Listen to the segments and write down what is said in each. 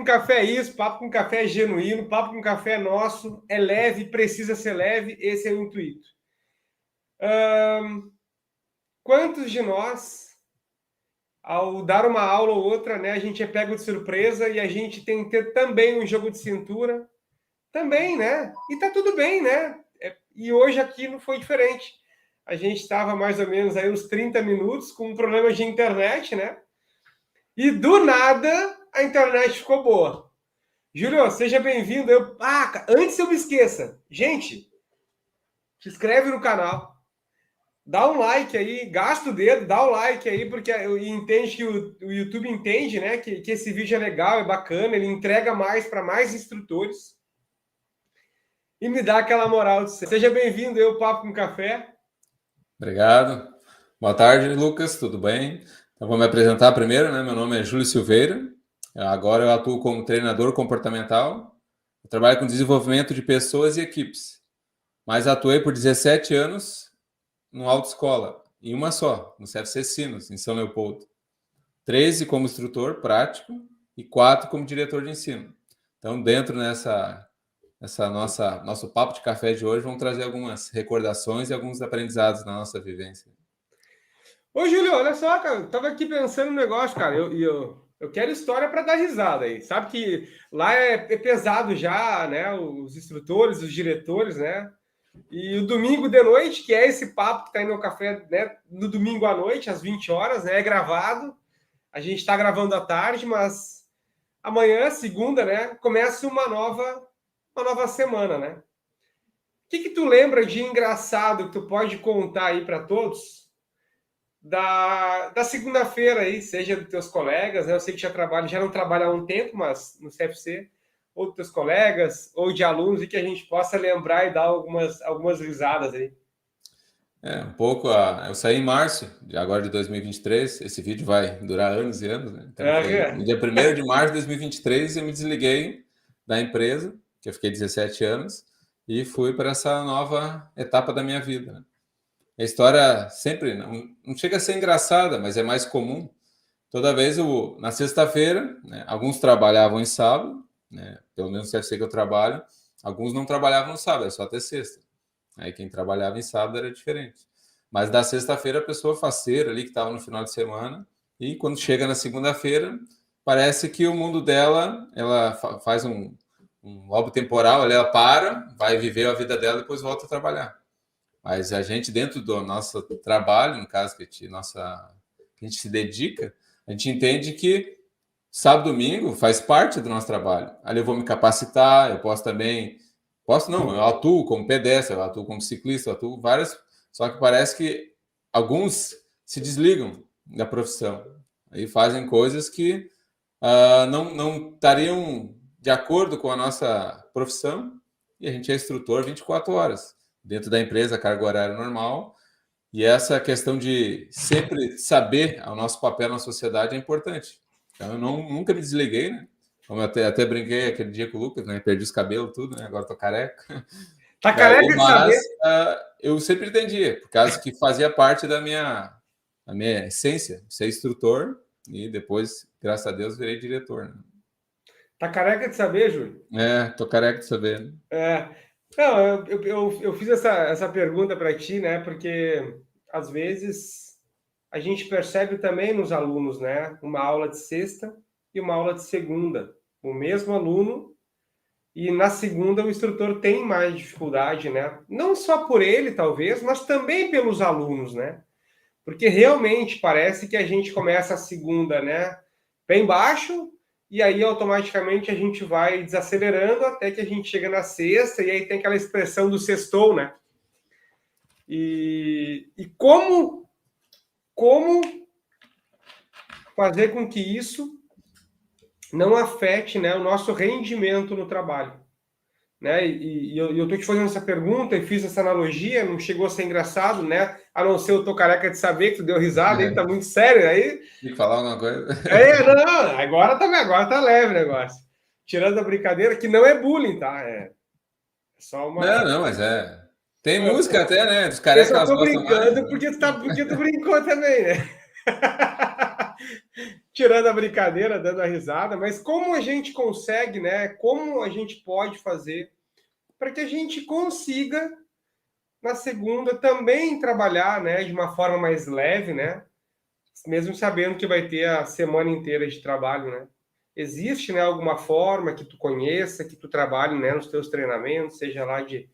com Café é isso, Papo com Café é genuíno, Papo com Café é nosso, é leve, precisa ser leve, esse é o intuito. Quantos de nós, ao dar uma aula ou outra, né, a gente é pego de surpresa e a gente tem que ter também um jogo de cintura, também, né? E tá tudo bem, né? E hoje aqui não foi diferente. A gente estava mais ou menos aí uns 30 minutos com um problema de internet, né? E do nada a internet ficou boa. Júlio, seja bem-vindo. Antes eu me esqueça, gente, se inscreve no canal, dá um like aí, gasta o dedo, dá o like aí, porque entende que o YouTube entende, né? Que esse vídeo é legal, é bacana, ele entrega mais para mais instrutores. E me dá aquela moral de ser. Seja bem-vindo ao Papo com Café. Obrigado. Boa tarde, Lucas, tudo bem? Então, vou me apresentar primeiro, né? Meu nome é Júlio Silveira. Agora eu atuo como treinador comportamental. Eu trabalho com desenvolvimento de pessoas e equipes. Mas atuei por 17 anos no autoescola, em uma só, no CFC Sinos, em São Leopoldo. 13 como instrutor prático e 4 como diretor de ensino. Então, dentro nosso papo de café de hoje, vamos trazer algumas recordações e alguns aprendizados na nossa vivência. Ô, Júlio, olha só, cara, eu tava aqui pensando no negócio, cara. Eu quero história para dar risada aí. Sabe que lá é pesado já, né? Os instrutores, os diretores, né? E o domingo de noite, que é esse papo que tá aí no café, né? No domingo à noite, às 20 horas, né? É gravado. A gente está gravando à tarde, mas amanhã, segunda, né? Começa uma nova semana, né? O que tu lembra de engraçado que tu pode contar aí para todos da segunda-feira aí, seja dos teus colegas, né? Eu sei que já não trabalha há um tempo, mas no CFC, ou dos teus colegas, ou de alunos, e que a gente possa lembrar e dar algumas risadas aí. Eu saí em março, agora de 2023, esse vídeo vai durar anos e anos, né? Então foi no dia 1º de março de 2023 eu me desliguei da empresa, que eu fiquei 17 anos, e fui para essa nova etapa da minha vida, né? A história sempre não chega a ser engraçada, mas é mais comum. Toda vez, na sexta-feira, né, alguns trabalhavam em sábado, né, pelo menos no CFC que eu trabalho, alguns não trabalhavam no sábado, é só até sexta. Aí quem trabalhava em sábado era diferente. Mas da sexta-feira a pessoa faceira ali, que estava no final de semana, e quando chega na segunda-feira, parece que o mundo dela, ela faz um lobo temporal, ela para, vai viver a vida dela e depois volta a trabalhar. Mas a gente, dentro do nosso trabalho, no caso que a gente se dedica, a gente entende que sábado e domingo faz parte do nosso trabalho. Ali eu vou me capacitar, eu posso também... eu atuo como pedestre, eu atuo como ciclista, eu atuo várias... Só que parece que alguns se desligam da profissão. Aí fazem coisas que não estariam de acordo com a nossa profissão, e a gente é instrutor 24 horas. Dentro da empresa, carga horária normal, e essa questão de sempre saber o nosso papel na sociedade é importante. Então, eu nunca me desliguei, né? Como eu até brinquei aquele dia com o Lucas, né? Perdi os cabelos, tudo, né? Agora tô careca. Tá careca de saber? Eu sempre entendi, por causa que fazia parte da minha essência, ser instrutor, e depois, graças a Deus, virei diretor, né? Tá careca de saber, Júlio? Tô careca de saber. Não, eu fiz essa pergunta para ti, né? Porque às vezes a gente percebe também nos alunos, né? Uma aula de sexta e uma aula de segunda. O mesmo aluno, e na segunda o instrutor tem mais dificuldade, né? Não só por ele, talvez, mas também pelos alunos, né? Porque realmente parece que a gente começa a segunda, né? Bem baixo, e aí automaticamente a gente vai desacelerando até que a gente chega na sexta, e aí tem aquela expressão do sextou, né? E como fazer com que isso não afete, né, o nosso rendimento no trabalho, né? E eu tô te fazendo essa pergunta e fiz essa analogia, não chegou a ser engraçado, né? A não ser eu tô careca de saber que tu deu risada, aí tá muito sério, aí... Tem que falar alguma coisa? Não, agora tá leve o negócio. Tirando a brincadeira, que não é bullying, tá? É só uma... Não, mas tem música até, né? Dos Eu carecas só elas tô gostam mais. brincando porque tu brincou também, né? tirando a brincadeira, dando a risada, mas como a gente consegue, né? Como a gente pode fazer para que a gente consiga, na segunda, também trabalhar, né, de uma forma mais leve, né? Mesmo sabendo que vai ter a semana inteira de trabalho, né? Existe, né, alguma forma que tu conheça, que tu trabalhe, né, nos teus treinamentos, seja lá de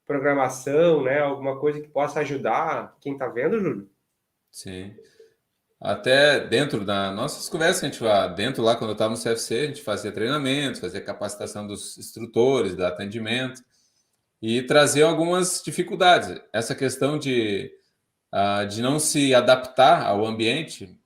programação, né, alguma coisa que possa ajudar quem está vendo, Júlio? Sim. Até dentro das nossas conversas, a gente vai dentro lá, quando eu estava no CFC, a gente fazia treinamento, fazia capacitação dos instrutores, da atendimento e trazer algumas dificuldades. Essa questão de não se adaptar ao ambiente,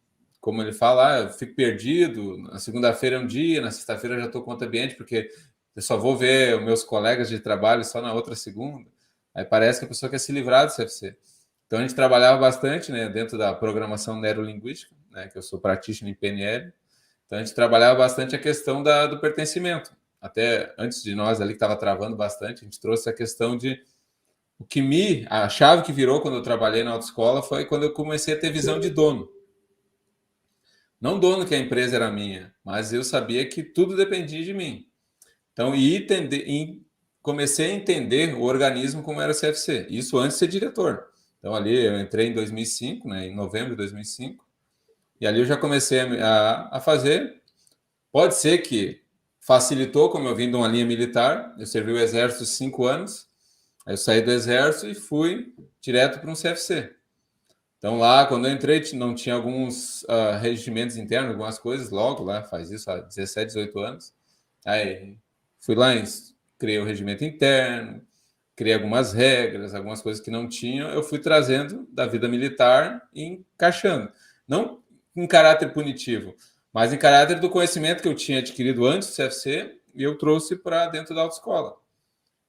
como ele fala, eu fico perdido, na segunda-feira é um dia, na sexta-feira eu já estou com outro ambiente, porque eu só vou ver os meus colegas de trabalho só na outra segunda. Aí parece que a pessoa quer se livrar do CFC. Então a gente trabalhava bastante, né, dentro da programação neurolinguística, né, que eu sou practitioner em PNL. Então a gente trabalhava bastante a questão do pertencimento. Até antes de nós ali que estava travando bastante, a gente trouxe a questão de a chave que virou quando eu trabalhei na autoescola foi quando eu comecei a ter visão de dono. Não dono que a empresa era minha, mas eu sabia que tudo dependia de mim. Então, comecei a entender o organismo como era o CFC. Isso antes de ser diretor. Então, ali eu entrei em 2005, né, em novembro de 2005, e ali eu já comecei a fazer. Pode ser que facilitou, como eu vim de uma linha militar, eu servi o exército 5 anos, aí eu saí do exército e fui direto para um CFC. Então lá, quando eu entrei, não tinha alguns regimentos internos, algumas coisas, logo lá, faz isso há 17, 18 anos. Aí fui lá, criei o regimento interno, criei algumas regras, algumas coisas que não tinham, eu fui trazendo da vida militar e encaixando. Não em caráter punitivo, mas em caráter do conhecimento que eu tinha adquirido antes do CFC e eu trouxe para dentro da autoescola.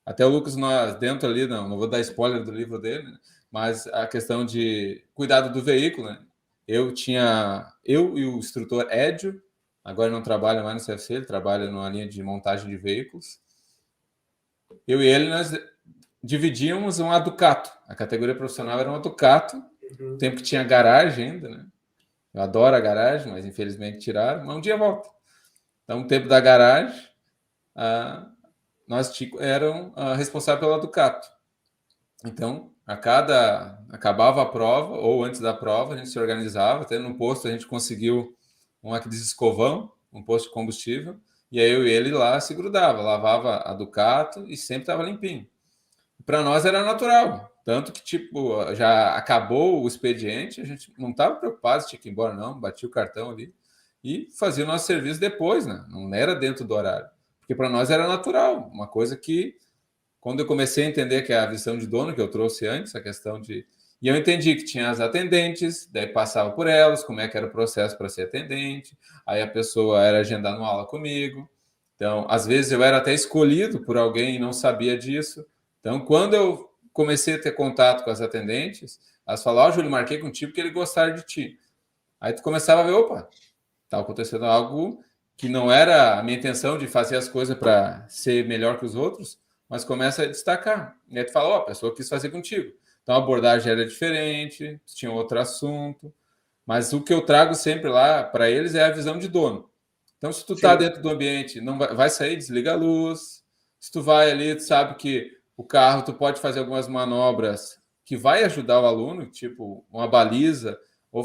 Até o Lucas, nós, dentro ali, não vou dar spoiler do livro dele, né? Mas a questão de cuidado do veículo, né? Eu e o instrutor Edio, agora não trabalha mais no CFC, ele trabalha numa linha de montagem de veículos. Eu e ele, nós dividíamos uma Ducato. A categoria profissional era uma Ducato, tempo que tinha garagem ainda, né? Eu adoro a garagem, mas infelizmente tiraram, mas um dia volta. Então, o tempo da garagem, nós eram responsáveis pela Ducato. Então, acabava a prova, ou antes da prova, a gente se organizava, até no posto a gente conseguiu aqueles escovão, um posto de combustível, e aí eu e ele lá se grudava, lavava a Ducato e sempre estava limpinho. Para nós era natural, tanto que tipo já acabou o expediente, a gente não estava preocupado se tinha que ir embora não, batia o cartão ali e fazia o nosso serviço depois, né? Não era dentro do horário, porque para nós era natural, uma coisa que quando eu comecei a entender que é a visão de dono que eu trouxe antes, a questão de e eu entendi que tinha as atendentes, daí passava por elas, como é que era o processo para ser atendente, aí a pessoa era agendar uma aula comigo. Então, às vezes eu era até escolhido por alguém e não sabia disso. Então, quando eu comecei a ter contato com as atendentes, elas falavam, Júlio, marquei contigo porque ele gostava de ti. Aí tu começava a ver, opa, tá acontecendo algo que não era a minha intenção de fazer as coisas para ser melhor que os outros, mas começa a destacar. E aí tu fala, ó, a pessoa quis fazer contigo. Então a abordagem era diferente, tinha outro assunto, mas o que eu trago sempre lá para eles é a visão de dono. Então, se tu tá dentro do ambiente, não vai sair, desliga a luz. Se tu vai ali, tu sabe que o carro, tu pode fazer algumas manobras que vai ajudar o aluno, tipo uma baliza, ou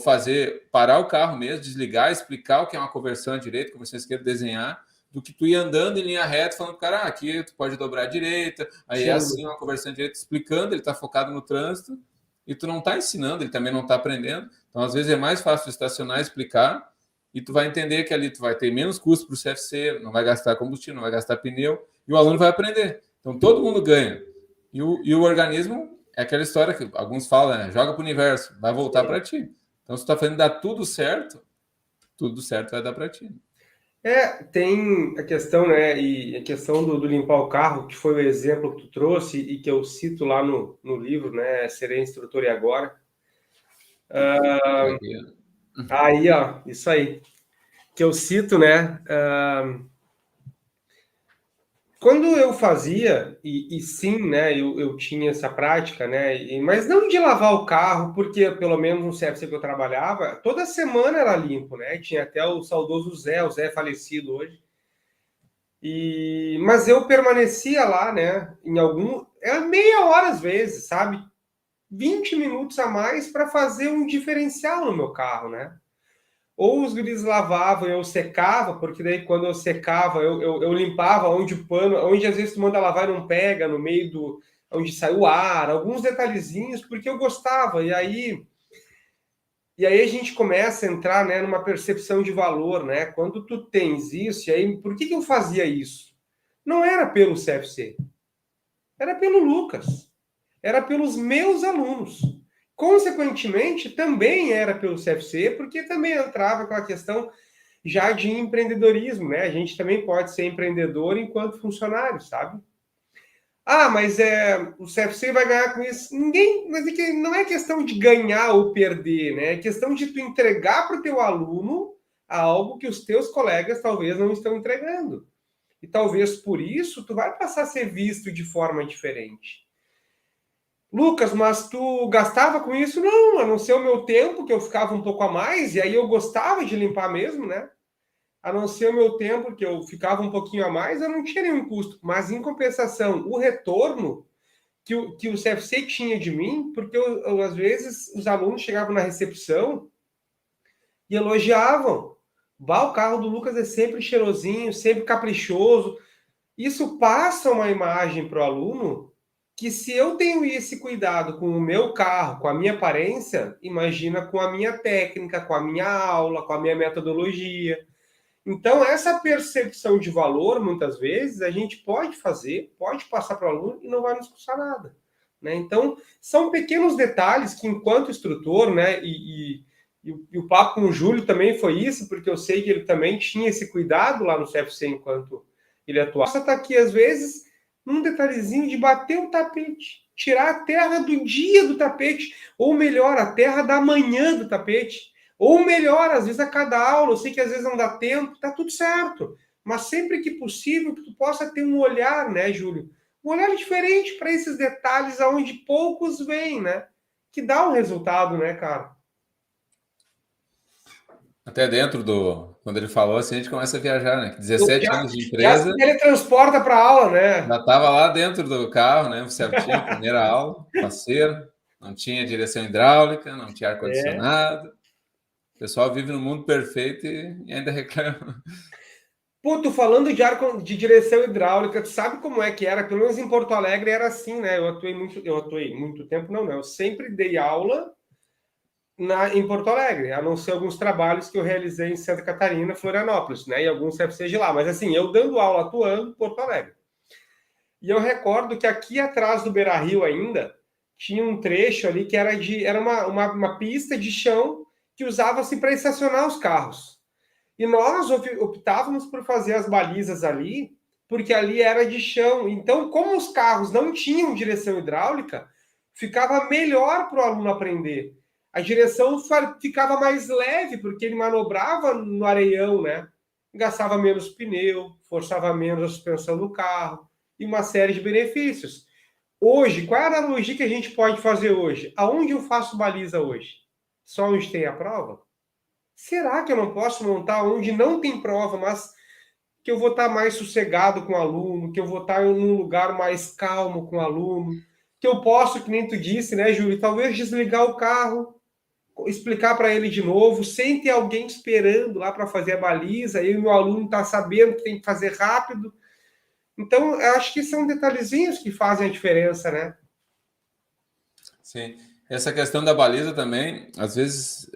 parar o carro mesmo, desligar, explicar o que é uma conversão à direita, conversão à esquerda, desenhar, do que tu ir andando em linha reta, falando pro cara, aqui tu pode dobrar à direita, aí é assim, uma conversão à direita, explicando, ele tá focado no trânsito, e tu não tá ensinando, ele também não tá aprendendo. Então, às vezes, é mais fácil estacionar, explicar, e tu vai entender que ali tu vai ter menos custo para o CFC, não vai gastar combustível, não vai gastar pneu, e o aluno vai aprender. Então, todo mundo ganha. E o organismo é aquela história que alguns falam, né? Joga para o universo, vai voltar para ti. Então, se tu está fazendo dar tudo certo vai dar para ti. Tem a questão, né, e a questão do limpar o carro, que foi o exemplo que tu trouxe e que eu cito lá no livro, né, Serei Instrutor e Agora. Aí, ó, isso aí. Que eu cito, né, Quando eu fazia, e sim, né, eu tinha essa prática, né, mas não de lavar o carro, porque pelo menos no CFC que eu trabalhava, toda semana era limpo, né? Tinha até o saudoso Zé, o Zé é falecido hoje. Mas eu permanecia lá, né, era meia hora às vezes, sabe? 20 minutos a mais para fazer um diferencial no meu carro, né? Ou os guris lavavam, eu secava, porque daí quando eu secava, eu limpava onde o pano, onde às vezes tu manda lavar e não pega, no meio do, onde sai o ar, alguns detalhezinhos, porque eu gostava. E aí a gente começa a entrar, né, numa percepção de valor, né? Quando tu tens isso, e aí por que eu fazia isso? Não era pelo CFC, era pelo Lucas, era pelos meus alunos. Consequentemente, também era pelo CFC, porque também entrava com a questão já de empreendedorismo, né? A gente também pode ser empreendedor enquanto funcionário, sabe? Ah, mas o CFC vai ganhar com isso. Ninguém, mas não é questão de ganhar ou perder, né? É questão de tu entregar para o teu aluno algo que os teus colegas talvez não estão entregando. E talvez por isso tu vai passar a ser visto de forma diferente. Lucas, mas tu gastava com isso? Não, a não ser o meu tempo, que eu ficava um pouco a mais, e aí eu gostava de limpar mesmo, né? A não ser o meu tempo, que eu ficava um pouquinho a mais, eu não tinha nenhum custo. Mas, em compensação, o retorno que o CFC tinha de mim, porque às vezes os alunos chegavam na recepção e elogiavam. Bah, o carro do Lucas é sempre cheirosinho, sempre caprichoso. Isso passa uma imagem para o aluno que, se eu tenho esse cuidado com o meu carro, com a minha aparência, imagina com a minha técnica, com a minha aula, com a minha metodologia. Então, essa percepção de valor, muitas vezes, a gente pode fazer, pode passar para o aluno e não vai nos custar nada. Né? Então, são pequenos detalhes que, enquanto instrutor, né, e o papo com o Júlio também foi isso, porque eu sei que ele também tinha esse cuidado lá no CFC enquanto ele atuava. Você está aqui, às vezes, num detalhezinho de bater o tapete, tirar a terra do dia do tapete, ou melhor, a terra da manhã do tapete. Ou melhor, às vezes a cada aula, eu sei que às vezes não dá tempo, tá tudo certo. Mas sempre que possível, que tu possa ter um olhar, né, Júlio? Um olhar diferente para esses detalhes aonde poucos veem, né? Que dá um resultado, né, cara? Até dentro do... Quando ele falou assim, a gente começa a viajar, né? 17 anos de Já empresa, se teletransporta para aula, né? já estava lá dentro do carro, né? Certinho, primeira aula, parceiro. Não tinha direção hidráulica, não tinha ar-condicionado. O pessoal vive no mundo perfeito e ainda reclama. Pô, tu falando de direção hidráulica, tu sabe como é que era? Pelo menos em Porto Alegre era assim, né? Eu atuei muito tempo, não, né? Eu sempre dei aula em Porto Alegre, a não ser alguns trabalhos que eu realizei em Santa Catarina, Florianópolis, né? E alguns CFC de lá. Mas assim, eu dando aula, atuando em Porto Alegre. E eu recordo que aqui atrás do Beira-Rio ainda tinha um trecho ali que era uma pista de chão que usava-se para estacionar os carros. E nós optávamos por fazer as balizas ali, porque ali era de chão. Então, como os carros não tinham direção hidráulica, ficava melhor para o aluno aprender. A direção ficava mais leve, porque ele manobrava no areião, né? Gastava menos pneu, forçava menos a suspensão do carro e uma série de benefícios. Hoje, qual é a analogia que a gente pode fazer hoje? Aonde eu faço baliza hoje? Só onde tem a prova? Será que eu não posso montar onde não tem prova, mas que eu vou estar mais sossegado com o aluno, que eu vou estar em um lugar mais calmo com o aluno, que eu posso, que nem tu disse, né, Júlio, talvez desligar o carro, explicar para ele de novo, sem ter alguém esperando lá para fazer a baliza, e o meu aluno está sabendo que tem que fazer rápido. Então, eu acho que são detalhezinhos que fazem a diferença, né? Sim. Essa questão da baliza também, às vezes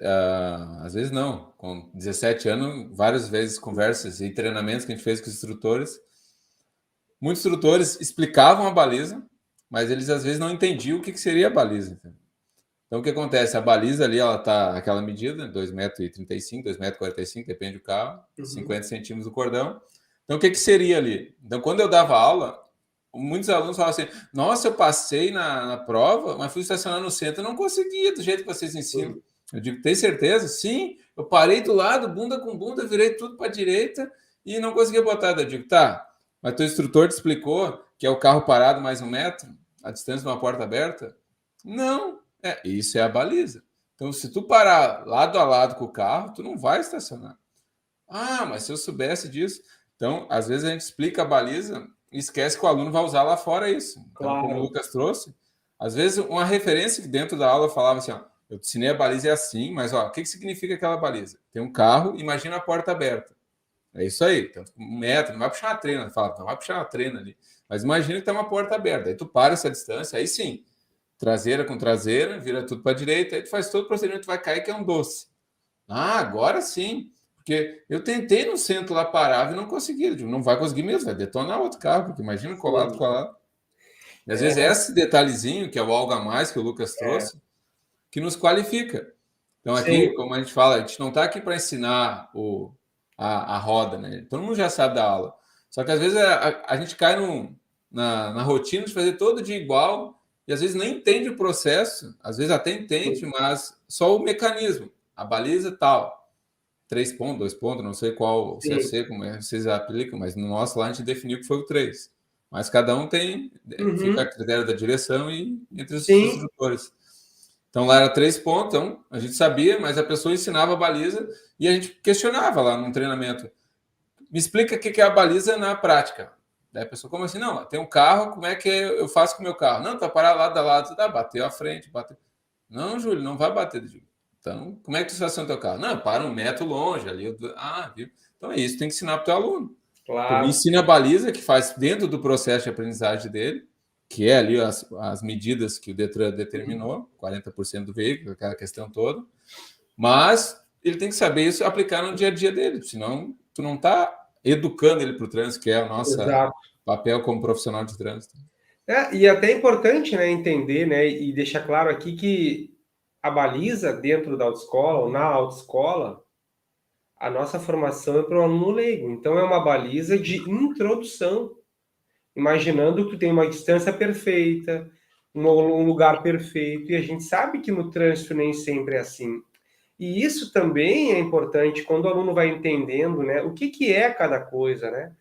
não. Com 17 anos, várias vezes conversas e treinamentos que a gente fez com os instrutores. Muitos instrutores explicavam a baliza, mas eles às vezes não entendiam o que seria a baliza. Então, o que acontece? A baliza ali, ela tá aquela medida, 2,35 m, 2,45 m, depende do carro, 50 centímetros do cordão. Então, o que seria ali? Então, quando eu dava aula, muitos alunos falavam assim, nossa, eu passei na prova, mas fui estacionar no centro, eu não conseguia do jeito que vocês ensinam. Eu digo, tem certeza? Sim, eu parei do lado, bunda com bunda, virei tudo para a direita e não conseguia botar. Eu digo, tá, Mas teu instrutor te explicou que é o carro parado mais 1 metro, a distância de uma porta aberta? Não, isso é a baliza. Então, se tu parar lado a lado com o carro, tu não vai estacionar. Ah, mas se eu soubesse disso... Então, às vezes a gente explica a baliza e esquece que o aluno vai usar lá fora isso. Então, Claro. como o Lucas trouxe, às vezes uma referência que dentro da aula falava assim, ó, eu te ensinei a baliza é assim, mas ó, o que significa aquela baliza? Tem um carro, imagina a porta aberta. É isso aí, então, 1 metro, não vai puxar uma trena, fala, não vai puxar uma trena ali. Mas imagina que tem uma porta aberta, aí tu para essa distância, aí sim, traseira com traseira, vira tudo para a direita, aí tu faz todo o procedimento, vai cair que é um doce. Ah, agora sim. Porque eu tentei no centro lá parar e não consegui. Eu digo, não vai conseguir mesmo, vai detonar outro carro, porque imagina colado. E às vezes é esse detalhezinho, que é o algo a mais que o Lucas trouxe, que nos qualifica. Então aqui, como a gente fala, a gente não está aqui para ensinar a roda, né? Todo mundo já sabe da aula. Só que às vezes a gente cai na rotina de fazer todo dia igual e às vezes nem entende o processo, às vezes até entende, mas só o mecanismo, a baliza tal. 3 pontos, 2 pontos, não sei qual CFC, como vocês aplicam, mas no nosso lá a gente definiu que foi o 3. Mas cada um tem, fica a critério da direção e entre os instrutores. Então lá era 3 pontos, então a gente sabia, mas a pessoa ensinava a baliza e a gente questionava lá no treinamento. Me explica o que é a baliza na prática. Daí a pessoa, como assim? Não, tem um carro, como é que eu faço com o meu carro? Não, tá parar lado a lado, bateu a frente, bateu. Não, Júlio, não vai bater, Júlio. Então, como é que tu estaciona o teu carro? Não, para 1 metro longe ali. Viu? Então é isso, tem que ensinar para o teu aluno. Claro. Então, ensina a baliza, que faz dentro do processo de aprendizagem dele, que é ali as medidas que o Detran determinou, 40% do veículo, aquela questão toda. Mas ele tem que saber isso e aplicar no dia a dia dele, senão tu não está educando ele para o trânsito, que é o nosso papel como profissional de trânsito. E até é importante, né, entender, né, e deixar claro aqui que a baliza dentro da autoescola ou na autoescola, a nossa formação é para o aluno leigo. Então, é uma baliza de introdução, imaginando que tu tem uma distância perfeita, um lugar perfeito, e a gente sabe que no trânsito nem sempre é assim. E isso também é importante quando o aluno vai entendendo, né, o que é cada coisa, né?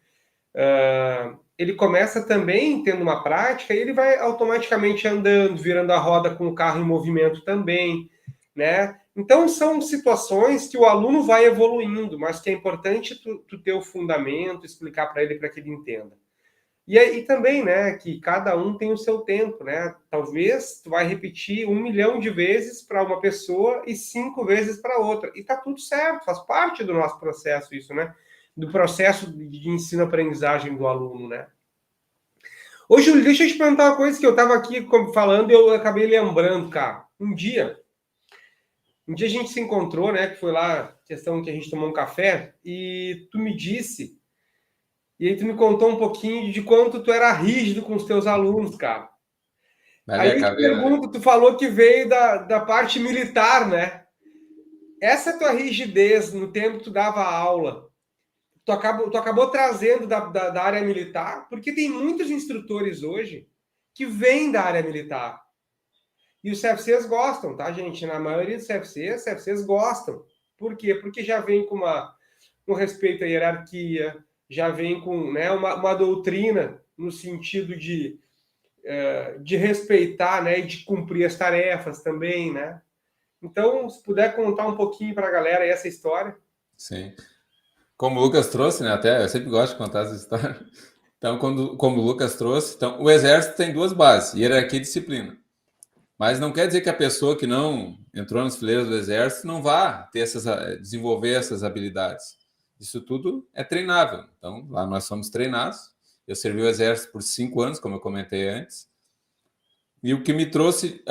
Ele começa também tendo uma prática e ele vai automaticamente andando, virando a roda com o carro em movimento também, né? Então, são situações que o aluno vai evoluindo, mas que é importante tu ter o fundamento, explicar para ele que ele entenda. E também, né, que cada um tem o seu tempo, né? Talvez tu vai repetir 1 milhão de vezes para uma pessoa e 5 vezes para outra. E tá tudo certo, faz parte do nosso processo isso, né? Do processo de ensino-aprendizagem do aluno, né? Ô, Júlio, deixa eu te perguntar uma coisa que eu estava aqui falando e eu acabei lembrando, cara. Um dia a gente se encontrou, né? Que foi lá, questão que a gente tomou um café, e tu me disse, e aí tu me contou um pouquinho de quanto tu era rígido com os teus alunos, cara. Aí eu te pergunto, tu falou que veio da parte militar, né? Essa tua rigidez no tempo que tu dava aula, tu acabou trazendo da área militar, porque tem muitos instrutores hoje que vêm da área militar. E os CFCs gostam, tá, gente? Na maioria dos CFCs gostam. Por quê? Porque já vem com um respeito à hierarquia, já vem com, né, uma doutrina no sentido de respeitar, né, e de cumprir as tarefas também, né? Então, se puder contar um pouquinho para a galera essa história. Sim. Como o Lucas trouxe, né? Até eu sempre gosto de contar essa história. Então, como o Lucas trouxe, então, o Exército tem 2 bases, hierarquia e disciplina. Mas não quer dizer que a pessoa que não entrou nas fileiras do Exército não vá desenvolver essas habilidades. Isso tudo é treinável. Então, lá nós somos treinados. Eu servi o Exército por 5 anos, como eu comentei antes. E o que me trouxe,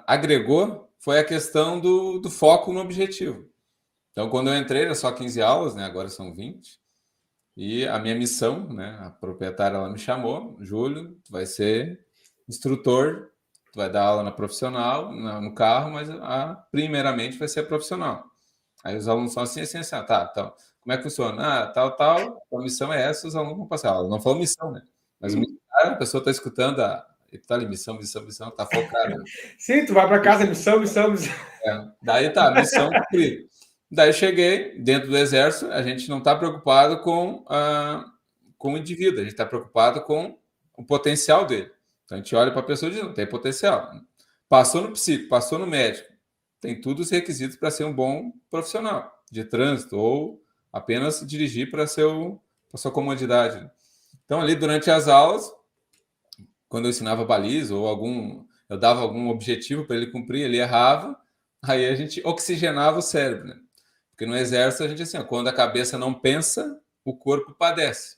agregou, foi a questão do foco no objetivo. Então, quando eu entrei, era só 15 aulas, né? Agora são 20. E a minha missão, né? A proprietária, ela me chamou, Júlio, tu vai ser instrutor, tu vai dar aula na profissional, no carro, mas primeiramente vai ser profissional. Aí os alunos são assim, tá, então, como é que funciona? Tal, a missão é essa, os alunos vão passar. Ela não falou missão, né? Mas a pessoa está escutando tá ali, missão, tá focada. Sim, tu vai para casa, missão. Daí tá, missão cumprida. Daí cheguei dentro do Exército, a gente não está preocupado com com o indivíduo, a gente está preocupado com o potencial dele. Então, a gente olha para a pessoa e diz, não, tem potencial. Passou no psico, passou no médico, tem todos os requisitos para ser um bom profissional de trânsito ou apenas dirigir para sua comodidade. Então, ali, durante as aulas, quando eu ensinava baliza ou eu dava algum objetivo para ele cumprir, ele errava, aí a gente oxigenava o cérebro, né? Porque no exército a gente assim, quando a cabeça não pensa, o corpo padece.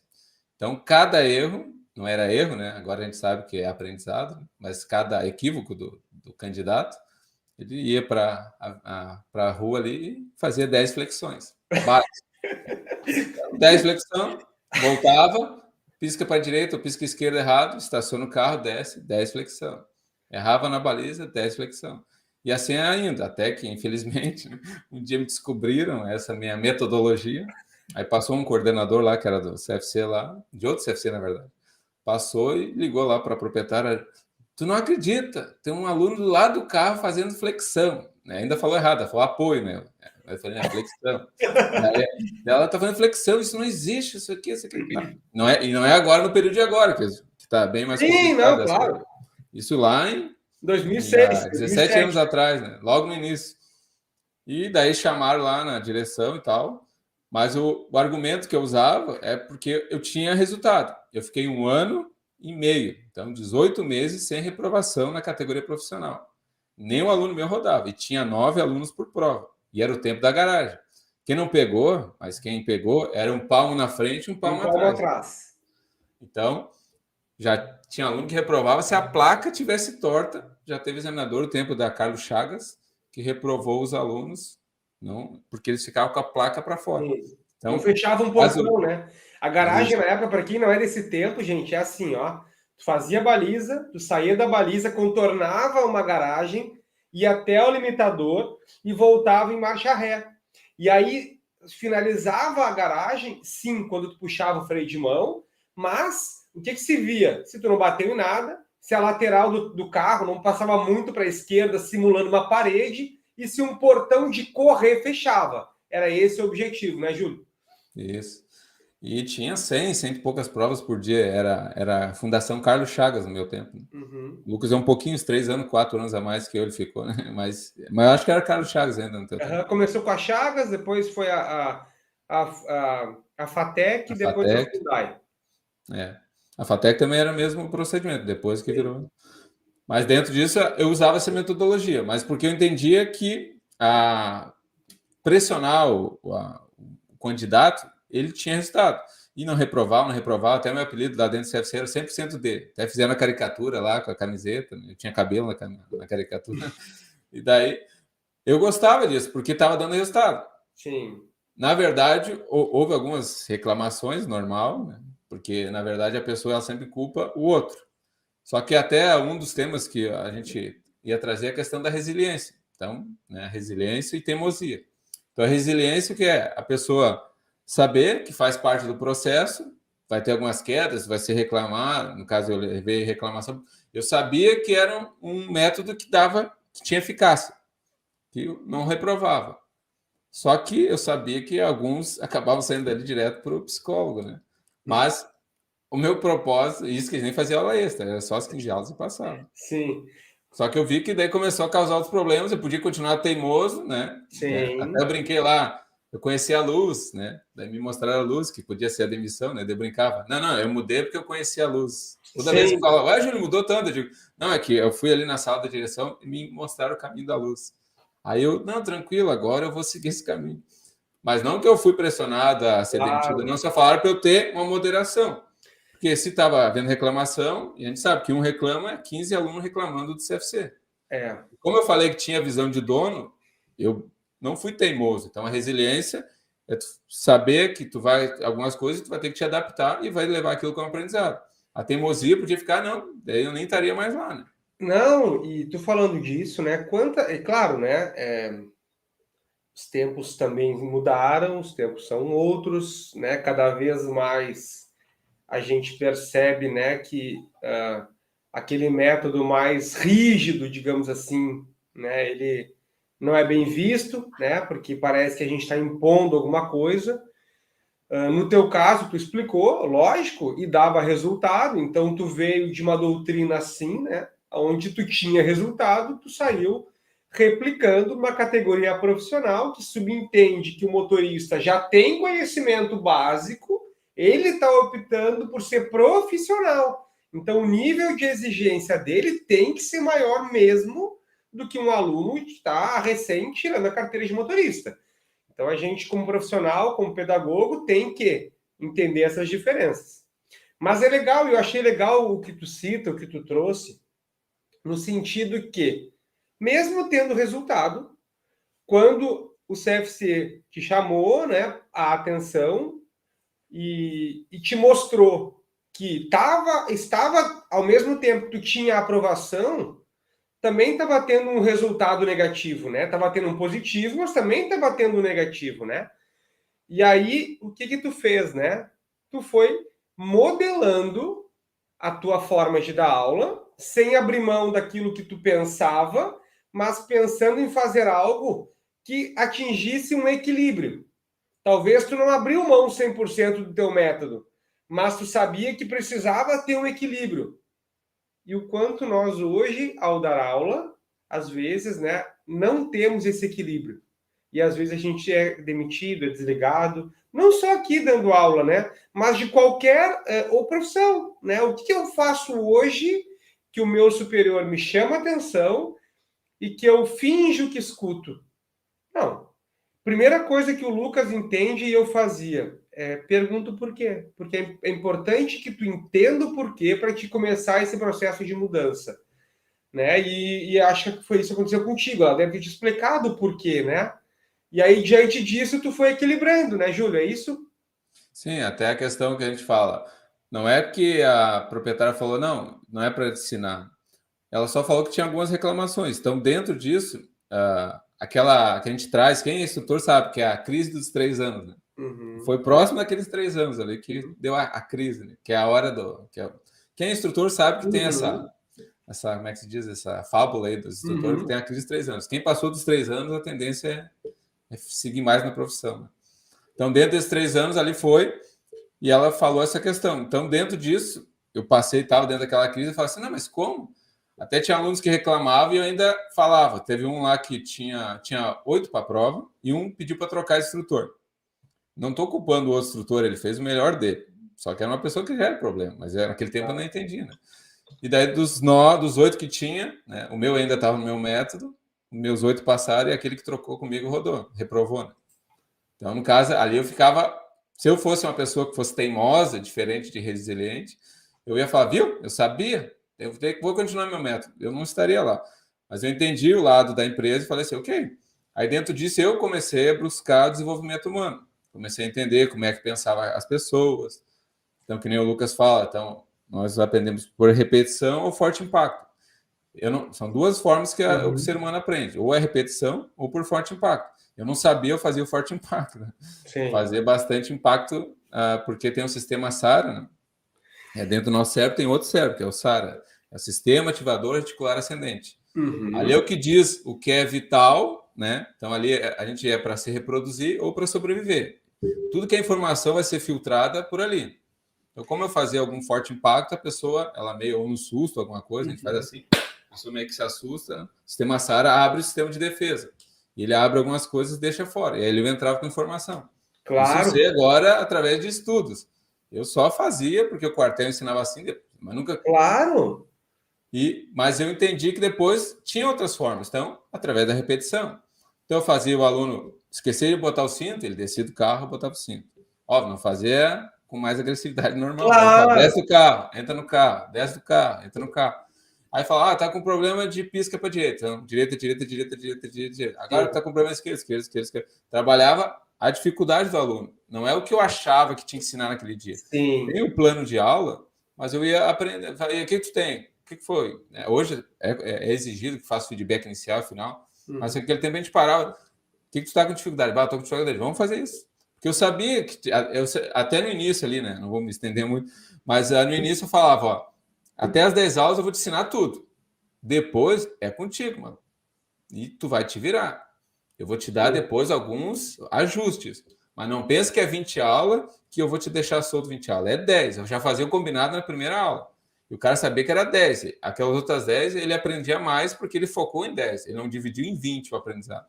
Então, cada erro, não era erro, né? Agora a gente sabe que é aprendizado, mas cada equívoco do candidato, ele ia para a rua ali e fazia 10 flexões. 10 flexões, voltava, pisca para a direita ou pisca à esquerda errado, estaciona o carro, desce, 10 flexão. Errava na baliza, 10 flexão. E assim ainda, até que, infelizmente, um dia me descobriram essa minha metodologia. Aí passou um coordenador lá, que era do CFC lá, de outro CFC, na verdade. Passou e ligou lá para a proprietária. Tu não acredita, tem um aluno do lado do carro fazendo flexão. Ainda falou errado, falou apoio, né? Eu falei, flexão. Ela tá fazendo flexão, isso não existe, isso aqui. Não é, e não é agora, no período de agora, que está bem mais complicado. Sim, não, claro. Isso lá em 2006, 17 2007. Anos atrás, né? Logo no início. E daí chamaram lá na direção e tal, mas o argumento que eu usava é porque eu tinha resultado. Eu fiquei 1 ano e meio, então 18 meses sem reprovação na categoria profissional. Nenhum aluno meu rodava, e tinha 9 alunos por prova, e era o tempo da garagem. Quem não pegou, mas quem pegou, era um palmo na frente e um palmo atrás. Então, já tinha aluno que reprovava se a placa tivesse torta. Já teve examinador, o tempo da Carlos Chagas, que reprovou os alunos, não, porque eles ficavam com a placa para fora. Então, não fechava um portão, né? A garagem, na época, para quem não é desse tempo, gente, é assim, ó. Tu fazia baliza, tu saía da baliza, contornava uma garagem, ia até o limitador e voltava em marcha ré. E aí, finalizava a garagem, sim, quando tu puxava o freio de mão, mas o que se via? Se tu não bateu em nada, se a lateral do carro não passava muito para a esquerda, simulando uma parede, e se um portão de correr fechava. Era esse o objetivo, né, Júlio? Isso. E tinha 100 e poucas provas por dia. Era a Fundação Carlos Chagas no meu tempo. Uhum. O Lucas é um pouquinho, uns 3 anos, 4 anos a mais que ele ficou, né? Mas eu acho que era Carlos Chagas ainda no teu tempo. Começou com a Chagas, depois foi a FATEC, depois a Hyundai. A FATEC também era o mesmo procedimento, depois que virou. Mas dentro disso eu usava essa metodologia, mas porque eu entendia que pressionar o candidato, ele tinha resultado. E não reprovava, até meu apelido lá dentro do CFC era 100% dele. Até fizeram a caricatura lá com a camiseta, eu tinha cabelo na caricatura. E daí eu gostava disso, porque estava dando resultado. Sim. Na verdade, houve algumas reclamações, normal, né? Porque na verdade a pessoa ela sempre culpa o outro. Só que até um dos temas que a gente ia trazer é a questão da resiliência. Então, né, resiliência e teimosia. Então, a resiliência que é a pessoa saber que faz parte do processo, vai ter algumas quedas, vai se reclamar, no caso eu levei reclamação, eu sabia que era um método que tinha eficácia, que não reprovava. Só que eu sabia que alguns acabavam saindo dali direto para o psicólogo, né? Mas o meu propósito, isso que nem fazia aula extra, era só as 15 aulas e passava. Sim. Só que eu vi que daí começou a causar outros problemas, eu podia continuar teimoso, né? Sim. Até eu brinquei lá, eu conheci a Luz, né? Daí me mostraram a Luz, que podia ser a demissão, né? Daí eu brincava. Não, eu mudei porque eu conheci a Luz. Toda vez que falava, Júlio, mudou tanto. Eu digo, não, é que eu fui ali na sala da direção e me mostraram o caminho da Luz. Aí eu, não, tranquilo, agora eu vou seguir esse caminho. Mas não que eu fui pressionado a ser demitido, não, só falaram para eu ter uma moderação. Porque se estava havendo reclamação, e a gente sabe que um reclama, é 15 alunos reclamando do CFC. Como eu falei que tinha visão de dono, eu não fui teimoso. Então, a resiliência é tu saber que algumas coisas tu vai ter que te adaptar e vai levar aquilo como aprendizado. A teimosia podia ficar, não, daí eu nem estaria mais lá, né? Não, e tu falando disso, né? É claro, né? Os tempos também mudaram, os tempos são outros, né? Cada vez mais a gente percebe, né, que aquele método mais rígido, digamos assim, né, ele não é bem visto, né, porque parece que a gente está impondo alguma coisa, No teu caso, tu explicou, lógico, e dava resultado, então tu veio de uma doutrina assim, né? Onde tu tinha resultado, tu saiu replicando uma categoria profissional que subentende que o motorista já tem conhecimento básico, ele está optando por ser profissional. Então, o nível de exigência dele tem que ser maior mesmo do que um aluno que está recém tirando a carteira de motorista. Então, a gente, como profissional, como pedagogo, tem que entender essas diferenças. Mas é legal, eu achei legal o que tu cita, o que tu trouxe, no sentido que, mesmo tendo resultado, quando o CFC te chamou, né, a atenção e te mostrou que estava, ao mesmo tempo que tu tinha aprovação, também estava tendo um resultado negativo, né? Estava tendo um positivo, mas também estava tendo um negativo, né? E aí, o que tu fez, né? Tu foi modelando a tua forma de dar aula, sem abrir mão daquilo que tu pensava, mas pensando em fazer algo que atingisse um equilíbrio. Talvez tu não abriu mão 100% do teu método, mas tu sabia que precisava ter um equilíbrio. E o quanto nós hoje, ao dar aula, às vezes, né, não temos esse equilíbrio. E às vezes a gente é demitido, é desligado, não só aqui dando aula, né, mas de qualquer ou profissão, né? O que eu faço hoje que o meu superior me chama atenção e que eu finjo que escuto? Não. Primeira coisa que o Lucas entende e eu fazia, pergunto por quê. Porque é importante que tu entenda o porquê para te começar esse processo de mudança, né? E acho que foi isso que aconteceu contigo. Ela deve ter te explicado o porquê, né? E aí, diante disso, tu foi equilibrando, né, Júlio? É isso? Sim, até a questão que a gente fala. Não é que a proprietária falou, não, não é para ensinar. Ela só falou que tinha algumas reclamações. Então, dentro disso, aquela que a gente traz, quem é instrutor sabe, que é a crise dos 3 anos. Né? Uhum. Foi próximo daqueles 3 anos ali que deu a crise, né? Que é a hora do. Quem é instrutor sabe que tem como é que se diz, essa fábula aí dos instrutores, que tem a crise dos 3 anos. Quem passou dos 3 anos, a tendência é seguir mais na profissão. Né? Então, dentro desses 3 anos, ali foi, e ela falou essa questão. Então, dentro disso, eu passei e estava dentro daquela crise e falei assim, não, mas como? Até tinha alunos que reclamavam e eu ainda falava. Teve um lá que tinha 8 para a prova e um pediu para trocar instrutor. Não estou culpando o outro instrutor, ele fez o melhor dele. Só que era uma pessoa que já era problema, mas naquele tempo eu não entendia. Né? E daí dos 8 que tinha, né, o meu ainda estava no meu método, meus 8 passaram e aquele que trocou comigo rodou, reprovou. Né? Então, no caso, ali eu ficava. Se eu fosse uma pessoa que fosse teimosa, diferente de resiliente, eu ia falar, viu? Eu sabia, vou continuar meu método. Eu não estaria lá. Mas eu entendi o lado da empresa e falei assim, ok. Aí dentro disso eu comecei a buscar desenvolvimento humano. Comecei a entender como é que pensavam as pessoas. Então, que nem o Lucas fala, então, nós aprendemos por repetição ou forte impacto. São duas formas que o ser humano aprende, ou é repetição ou por forte impacto. Eu não sabia, eu fazia o forte impacto. Né? Fazer bastante impacto, porque tem o sistema SARA, né? Dentro do nosso cérebro tem outro cérebro, que é o SARA, é o Sistema Ativador Articular Ascendente. Ali é o que diz o que é vital, né? Então ali a gente é para se reproduzir ou para sobreviver. Tudo que é informação vai ser filtrada por ali. Então, como eu fazia algum forte impacto, a pessoa, ela meio ou no susto, alguma coisa, a gente faz assim, a pessoa meio que se assusta, o sistema SARA abre o sistema de defesa. E ele abre algumas coisas e deixa fora. E aí ele entrava com informação. Claro. Isso eu sei agora através de estudos. Eu só fazia porque o quartel ensinava assim, mas nunca. Claro. Mas eu entendi que depois tinha outras formas. Então, através da repetição. Então, eu fazia o aluno esquecer de botar o cinto, ele descia do carro e botava o cinto. Óbvio, não fazia com mais agressividade normal. Claro. Desce do carro, entra no carro, desce do carro, entra no carro. Aí fala, tá com problema de pisca para direita. Então, direita. Agora tá com problema esquerda. Trabalhava a dificuldade do aluno. Não é o que eu achava que tinha que ensinar naquele dia. Sim. Tem um plano de aula, mas eu ia aprender. Falei, o que tu tem? O que foi? Hoje é exigido que faça feedback inicial e final, mas naquele tempo a gente parava. O que tu tá com dificuldade? Tô com dificuldade. Vamos fazer isso. Porque eu sabia que, até no início ali, né? Não vou me estender muito, mas no início eu falava, ó, até as 10 aulas eu vou te ensinar tudo. Depois é contigo, mano. E tu vai te virar. Eu vou te dar depois alguns ajustes. Mas não pensa que é 20 aulas que eu vou te deixar solto 20 aulas. É 10. Eu já fazia o combinado na primeira aula. E o cara sabia que era 10. Aquelas outras 10 ele aprendia mais porque ele focou em 10. Ele não dividiu em 20 o aprendizado.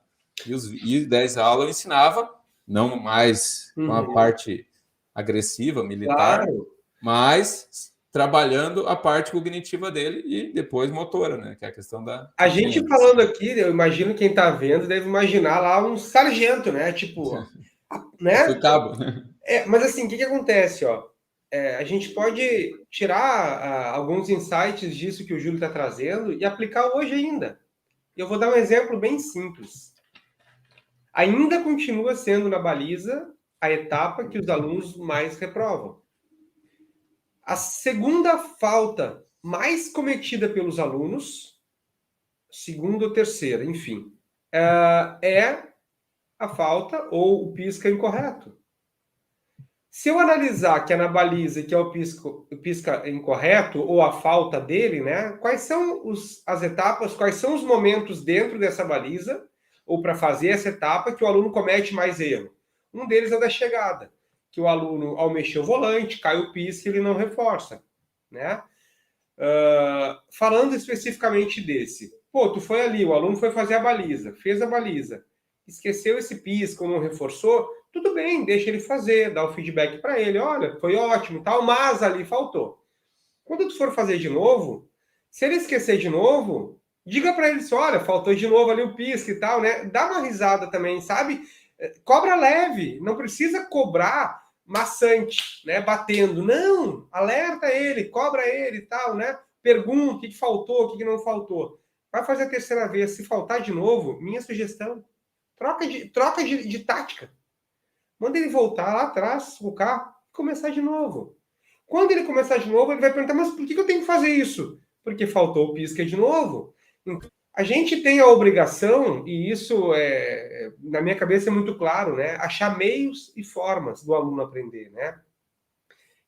E 10 aulas eu ensinava, não mais com a parte agressiva, militar, Claro. mas trabalhando a parte cognitiva dele e depois motora, né? Que é a questão da... A gente falando aqui, eu imagino quem está vendo deve imaginar lá um sargento, né? Tipo, né? Eu fui cabo. Mas assim, o que acontece, ó? A gente pode tirar alguns insights disso que o Júlio está trazendo e aplicar hoje ainda. Eu vou dar um exemplo bem simples. Ainda continua sendo na baliza a etapa que os alunos mais reprovam. A segunda falta mais cometida pelos alunos, segunda ou terceira, enfim, é a falta ou o pisca incorreto. Se eu analisar que é na baliza que é o pisca incorreto ou a falta dele, né? Quais são as etapas, quais são os momentos dentro dessa baliza ou para fazer essa etapa que o aluno comete mais erro? Um deles é o da chegada, que o aluno, ao mexer o volante, cai o pisca e ele não reforça, né? Falando especificamente desse, tu foi ali, o aluno foi fazer a baliza, fez a baliza, esqueceu esse pisca ou não reforçou, tudo bem, deixa ele fazer, dá o feedback para ele, olha, foi ótimo, tal, mas ali faltou. Quando tu for fazer de novo, se ele esquecer de novo, diga para ele, olha, faltou de novo ali o pisca e tal, né? Dá uma risada também, sabe? Cobra leve, não precisa cobrar maçante, né? Batendo. Não, alerta ele, cobra ele e tal, né? Pergunta o que faltou, o que não faltou. Vai fazer a terceira vez, se faltar de novo, minha sugestão, troca de tática. Manda ele voltar lá atrás, o carro, e começar de novo. Quando ele começar de novo, ele vai perguntar, mas por que eu tenho que fazer isso? Porque faltou o pisca de novo. Então, a gente tem a obrigação, e isso na minha cabeça é muito claro, né? Achar meios e formas do aluno aprender, né?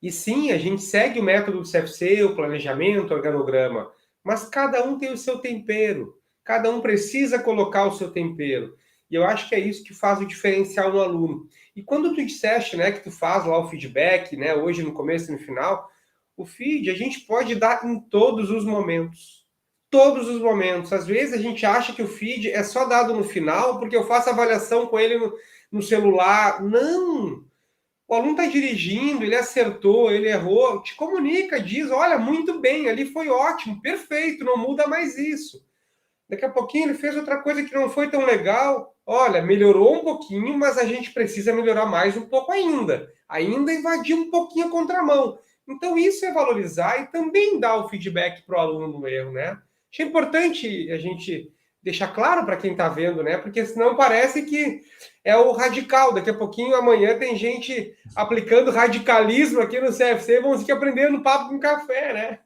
E sim, a gente segue o método do CFC, o planejamento, o organograma, mas cada um tem o seu tempero. Cada um precisa colocar o seu tempero. E eu acho que é isso que faz o diferencial no aluno. E quando tu disseste, né, que tu faz lá o feedback, né, hoje no começo e no final, o feed a gente pode dar em todos os momentos. Todos os momentos. Às vezes a gente acha que o feed é só dado no final, porque eu faço avaliação com ele no celular. Não! O aluno está dirigindo, ele acertou, ele errou, te comunica, diz, olha, muito bem, ali foi ótimo, perfeito, não muda mais isso. Daqui a pouquinho ele fez outra coisa que não foi tão legal. Olha, melhorou um pouquinho, mas a gente precisa melhorar mais um pouco ainda. Ainda invadir um pouquinho a contramão. Então, isso é valorizar e também dar o feedback para o aluno no erro, né? Acho importante a gente deixar claro para quem está vendo, né? Porque senão parece que é o radical. Daqui a pouquinho, amanhã, tem gente aplicando radicalismo aqui no CFC, vamos ter que aprender no papo com café, né?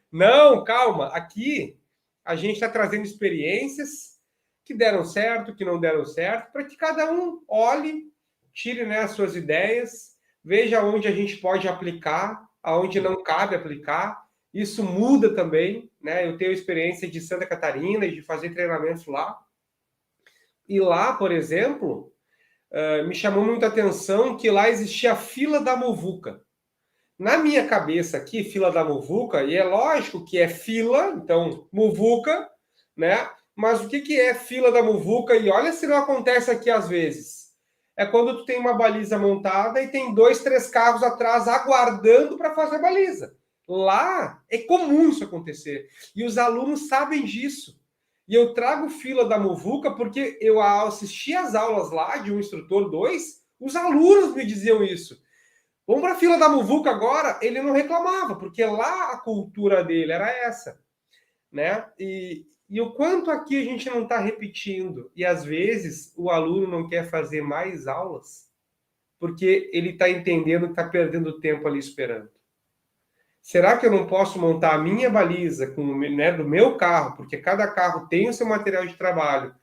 Não, calma. Aqui a gente está trazendo experiências que deram certo, que não deram certo, para que cada um olhe, tire, né, as suas ideias, veja onde a gente pode aplicar, aonde não cabe aplicar. Isso muda também, né? Eu tenho experiência de Santa Catarina e de fazer treinamentos lá. E lá, por exemplo, me chamou muita atenção que lá existia a fila da muvuca. Na minha cabeça aqui, fila da muvuca, e é lógico que é fila, então, muvuca, né? Mas o que é fila da muvuca? E olha se não acontece aqui às vezes. É quando tu tem uma baliza montada e tem 2, 3 carros atrás aguardando para fazer a baliza. Lá é comum isso acontecer. E os alunos sabem disso. E eu trago fila da muvuca porque eu assisti às aulas lá de um instrutor 2, os alunos me diziam isso. Vamos para a fila da muvuca agora, ele não reclamava, porque lá a cultura dele era essa, né? E o quanto aqui a gente não está repetindo, e às vezes o aluno não quer fazer mais aulas, porque ele está entendendo que está perdendo tempo ali esperando. Será que eu não posso montar a minha baliza com, né, do meu carro, porque cada carro tem o seu material de trabalho,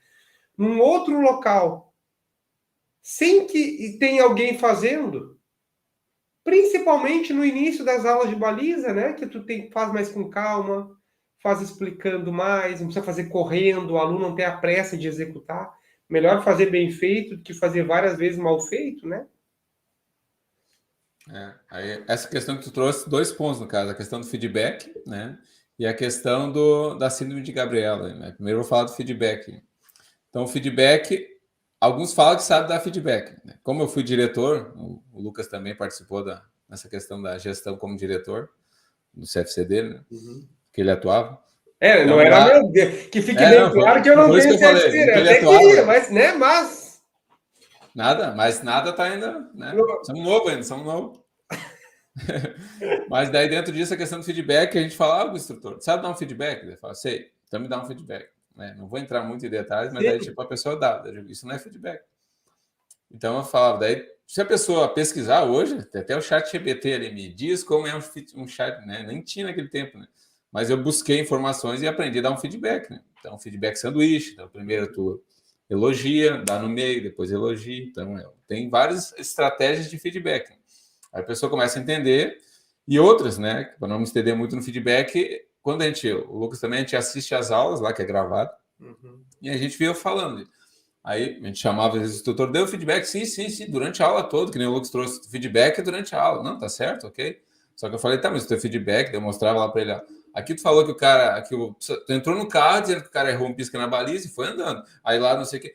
num outro local, sem que tenha alguém fazendo? Principalmente no início das aulas de baliza, né? Que tu faz mais com calma, faz explicando mais, não precisa fazer correndo, o aluno não tem a pressa de executar. Melhor fazer bem feito do que fazer várias vezes mal feito, né? Aí, essa questão que tu trouxe, 2 pontos, no caso, a questão do feedback, né? E a questão da síndrome de Gabriela. Né? Primeiro eu vou falar do feedback. Então, o feedback, alguns falam que sabem dar feedback. Né? Como eu fui diretor, o Lucas também participou nessa questão da gestão como diretor do CFC dele, né? Que ele atuava. Então, não era meu Deus. Que fique bem claro que eu não tenho CFC, né? Eu até queria, mas, né? Mas nada tá ainda, né? Somos novos ainda, somos novos. Mas daí dentro disso a questão do feedback, a gente fala, instrutor, sabe dar um feedback? Ele fala, sei, então me dá um feedback. Né? Não vou entrar muito em detalhes, mas daí tipo a pessoa dá, isso não é feedback. Então eu falava, daí se a pessoa pesquisar hoje, até o chat GPT ali me diz como é um chat, né? Nem tinha naquele tempo, né? Mas eu busquei informações e aprendi a dar um feedback, né? Então feedback sanduíche, então primeiro tu elogia, dá no meio, depois elogia, então tem várias estratégias de feedback. Né? Aí a pessoa começa a entender e outras, né? Para não me estender muito no feedback, quando o Lucas também, a gente assiste as aulas lá, que é gravado, e a gente via falando. Aí a gente chamava, às vezes, o instrutor deu feedback, sim, durante a aula toda, que nem o Lucas trouxe feedback durante a aula. Não, tá certo, ok. Só que eu falei, tá, mas o teu feedback, eu mostrava lá para ele, ó. Aqui tu falou que o cara, tu entrou no carro dizendo que o cara errou um pisca na baliza e foi andando. Aí lá, não sei o que.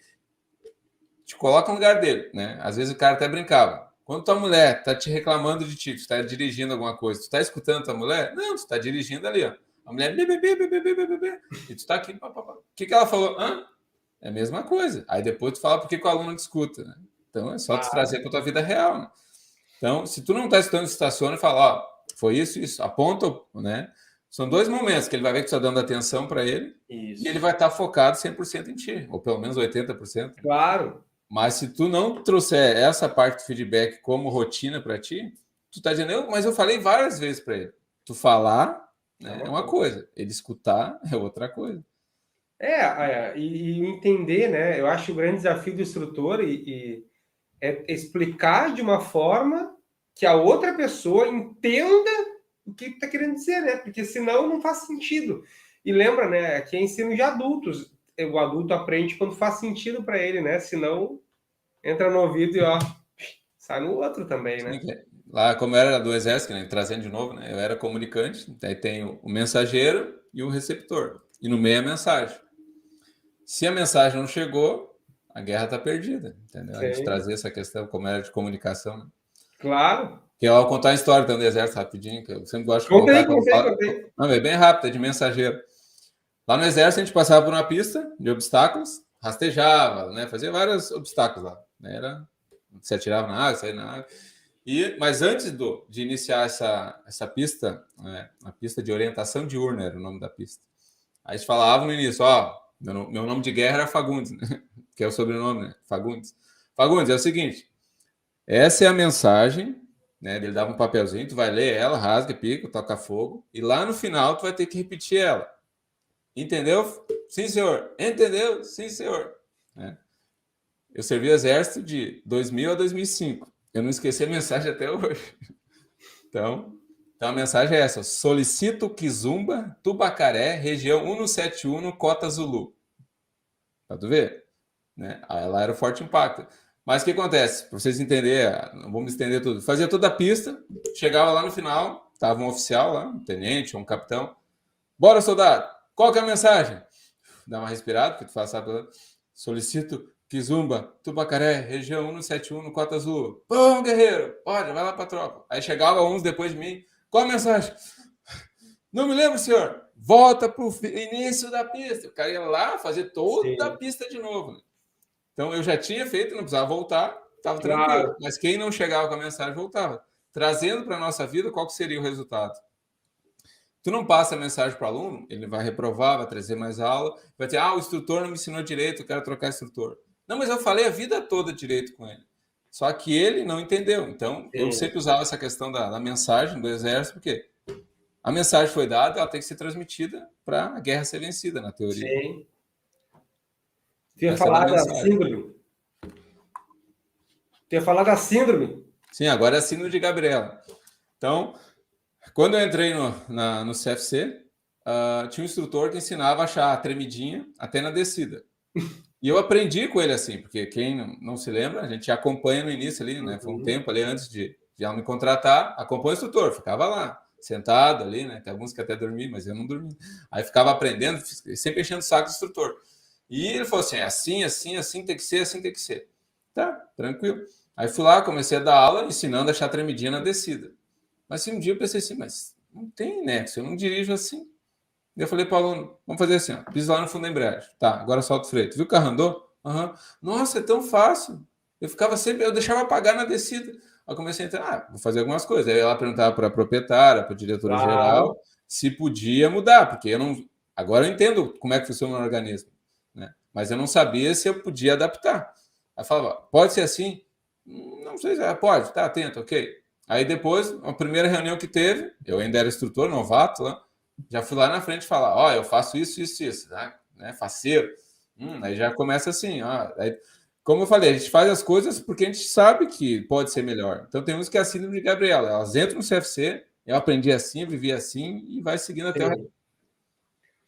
Te coloca no lugar dele, né? Às vezes o cara até brincava. Quando tua mulher tá te reclamando de ti, tu tá dirigindo alguma coisa, tu tá escutando tua mulher? Não, tu tá dirigindo ali, ó. A mulher, bebê, e tu tá aqui, papapá. O que ela falou? Hã? É a mesma coisa. Aí depois tu fala por que o aluno discuta, né? Então é só tu trazer para tua vida real, né? Então, se tu não tá estudando, estaciona e fala, ó, foi isso, aponta, né? São 2 momentos que ele vai ver que tu tá dando atenção para ele e ele vai estar focado 100% em ti, ou pelo menos 80%. Claro. Mas se tu não trouxer essa parte do feedback como rotina para ti, tu tá dizendo, mas eu falei várias vezes para ele. Tu falar, né, é uma coisa, ele escutar é outra coisa. E entender, né? Eu acho o grande desafio do instrutor é explicar de uma forma que a outra pessoa entenda o que está querendo dizer, né? Porque senão não faz sentido. E lembra, né? Que é ensino de adultos. O adulto aprende quando faz sentido para ele, né? Senão entra no ouvido e ó, sai no outro também, né? Sim, lá, como eu era do Exército, né, trazendo de novo, né? Eu era comunicante, daí tem o mensageiro e o receptor. E no meio a mensagem. Se a mensagem não chegou, a guerra está perdida, entendeu? Sim. A gente trazer essa questão como era de comunicação. Né? Claro. Que eu vou contar a história então, do Exército rapidinho, que eu sempre gosto de contar. Contei. Não, é bem rápido, é de mensageiro. Lá no Exército a gente passava por uma pista de obstáculos, rastejava, né? Fazia vários obstáculos lá. Né? Se atirava na água, saía na água. Mas antes de iniciar essa pista, né, a pista de orientação diurna era o nome da pista. Aí a gente falava no início, ó, meu nome de guerra era Fagundes, né? Que é o sobrenome, né? Fagundes. Fagundes, é o seguinte, essa é a mensagem, né? Ele dava um papelzinho, tu vai ler ela, rasga, pica, toca fogo, e lá no final tu vai ter que repetir ela. Entendeu? Sim, senhor. Entendeu? Sim, senhor. Né? Eu servi o exército de 2000 a 2005. Eu não esqueci a mensagem até hoje. Então a mensagem é essa. Solicito Kizumba, Tubacaré, região 171, Cota Zulu. Pra tu ver? Né? Aí lá era o forte impacto. Mas o que acontece? Para vocês entenderem, não vamos estender tudo. Fazia toda a pista, chegava lá no final, estava um oficial lá, um tenente ou um capitão. Bora, soldado! Qual que é a mensagem? Dá uma respirada, porque tu fala, sabe? Solicito Kizumba, Tubacaré, região 171, Cota Azul. Bom, guerreiro, pode, vai lá pra tropa. Aí chegava uns depois de mim. Qual a mensagem? Não me lembro, senhor. Volta pro início da pista. O cara ia lá fazer toda a pista de novo. Né? Então eu já tinha feito, não precisava voltar, estava tranquilo. Mas quem não chegava com a mensagem voltava. Trazendo para a nossa vida, qual que seria o resultado? Tu não passa a mensagem para o aluno, ele vai reprovar, vai trazer mais aula, vai dizer, o instrutor não me ensinou direito, eu quero trocar instrutor. Não, mas eu falei a vida toda direito com ele. Só que ele não entendeu. Então, eu sempre usava essa questão da mensagem do exército, porque a mensagem foi dada, ela tem que ser transmitida para a guerra ser vencida, na teoria. Sim. Tu ia falar da síndrome? Tu ia falar da síndrome? Sim, agora é a síndrome de Gabriela. Então, quando eu entrei no CFC, tinha um instrutor que ensinava a achar a tremidinha até na descida. E eu aprendi com ele assim, porque quem não se lembra, a gente acompanha no início ali, né? Foi um tempo ali antes de iam me contratar, acompanha o instrutor, ficava lá, sentado ali, né? Tem alguns que até dormiam, mas eu não dormia. Aí ficava aprendendo, sempre enchendo o saco do instrutor. E ele falou assim, assim tem que ser, assim tem que ser. Tá, tranquilo. Aí fui lá, comecei a dar aula, ensinando a achar tremidinha na descida. Mas assim, um dia eu pensei assim, mas não tem nexo, eu não dirijo assim. Eu falei para o aluno, vamos fazer assim, ó, pisa lá no fundo da embreagem. Tá, agora solta o freio. Tu viu o carro andou? Uhum. Nossa, é tão fácil. Eu ficava sempre, eu deixava apagar na descida. Aí comecei a entrar, vou fazer algumas coisas. Aí ela perguntava para a proprietária, para a diretora geral, se podia mudar, porque eu não. Agora eu entendo como é que funciona o organismo, né? Mas eu não sabia se eu podia adaptar. Aí falava, pode ser assim? Não sei se pode, tá atento, ok. Aí depois, a primeira reunião que teve, eu ainda era instrutor, novato lá, já fui lá na frente falar, ó, eu faço isso, né? Faceiro. Aí já começa assim, ó. Aí, como eu falei, a gente faz as coisas porque a gente sabe que pode ser melhor. Então tem uns que é a síndrome de Gabriela, elas entram no CFC, eu aprendi assim, eu vivi assim e vai seguindo até o resto.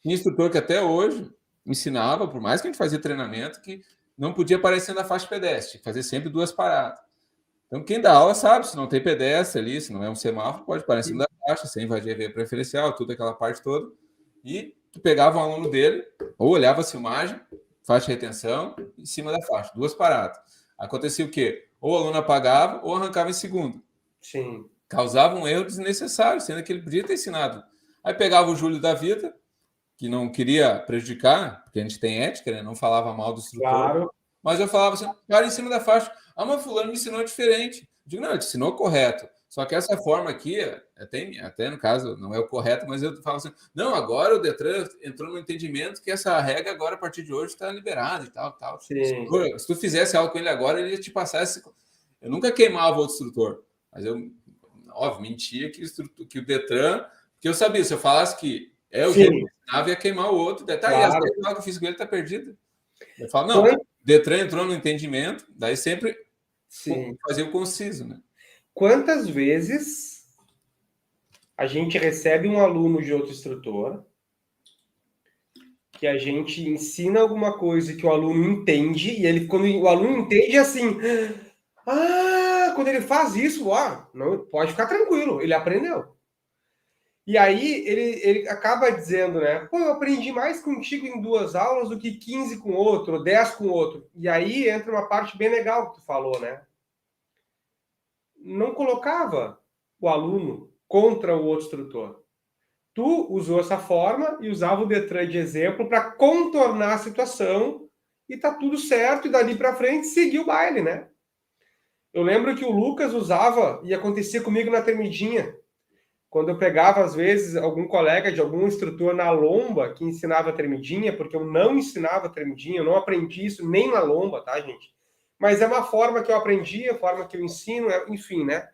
Tinha instrutor que até hoje ensinava, por mais que a gente fazia treinamento, que não podia aparecer na faixa pedestre, fazer sempre 2 paradas. Então, quem dá aula sabe, se não tem pedestre ali, se não é um semáforo, pode parar em cima da faixa, sem invadir a via preferencial, tudo aquela parte toda. E tu pegava um aluno dele, ou olhava a filmagem, faixa de retenção, em cima da faixa, 2 paradas. Acontecia o quê? Ou o aluno apagava, ou arrancava em segundo. Sim. Causava um erro desnecessário, sendo que ele podia ter ensinado. Aí pegava o Júlio da vida, que não queria prejudicar, porque a gente tem ética, né? Não falava mal do instrutor. Claro. Mas eu falava assim, para em cima da faixa. Ah, mas fulano me ensinou diferente. Eu digo, não, ele te ensinou correto. Só que essa forma aqui, até no caso, não é o correto, mas eu falo assim, não, agora o Detran entrou no entendimento que essa regra agora, a partir de hoje, está liberada e tal. Se tu fizesse algo com ele agora, ele ia te passar esse... Eu nunca queimava o instrutor, mas eu, óbvio, mentia que o Detran... Porque eu sabia, se eu falasse que é o jeito que eu ensinava, ia queimar o outro. Tá, claro. E as vezes que eu fiz com ele tá perdido. Eu falo, não, o Detran entrou no entendimento, daí sempre fazia o conciso, né? Quantas vezes a gente recebe um aluno de outro instrutor que a gente ensina alguma coisa que o aluno entende, e ele, quando o aluno entende, é assim, quando ele faz isso, não, pode ficar tranquilo, ele aprendeu. E aí ele acaba dizendo, né? Pô, eu aprendi mais contigo em 2 aulas do que 15 com outro, ou 10 com outro. E aí entra uma parte bem legal que tu falou, né? Não colocava o aluno contra o outro instrutor. Tu usou essa forma e usava o Detran de exemplo para contornar a situação e tá tudo certo, e dali para frente seguiu o baile, né? Eu lembro que o Lucas usava, e acontecia comigo na tremidinha, quando eu pegava, às vezes, algum colega de algum instrutor na lomba que ensinava tremidinha, porque eu não ensinava tremidinha, eu não aprendi isso nem na lomba, tá, gente? Mas é uma forma que eu aprendi, a forma que eu ensino, enfim, né?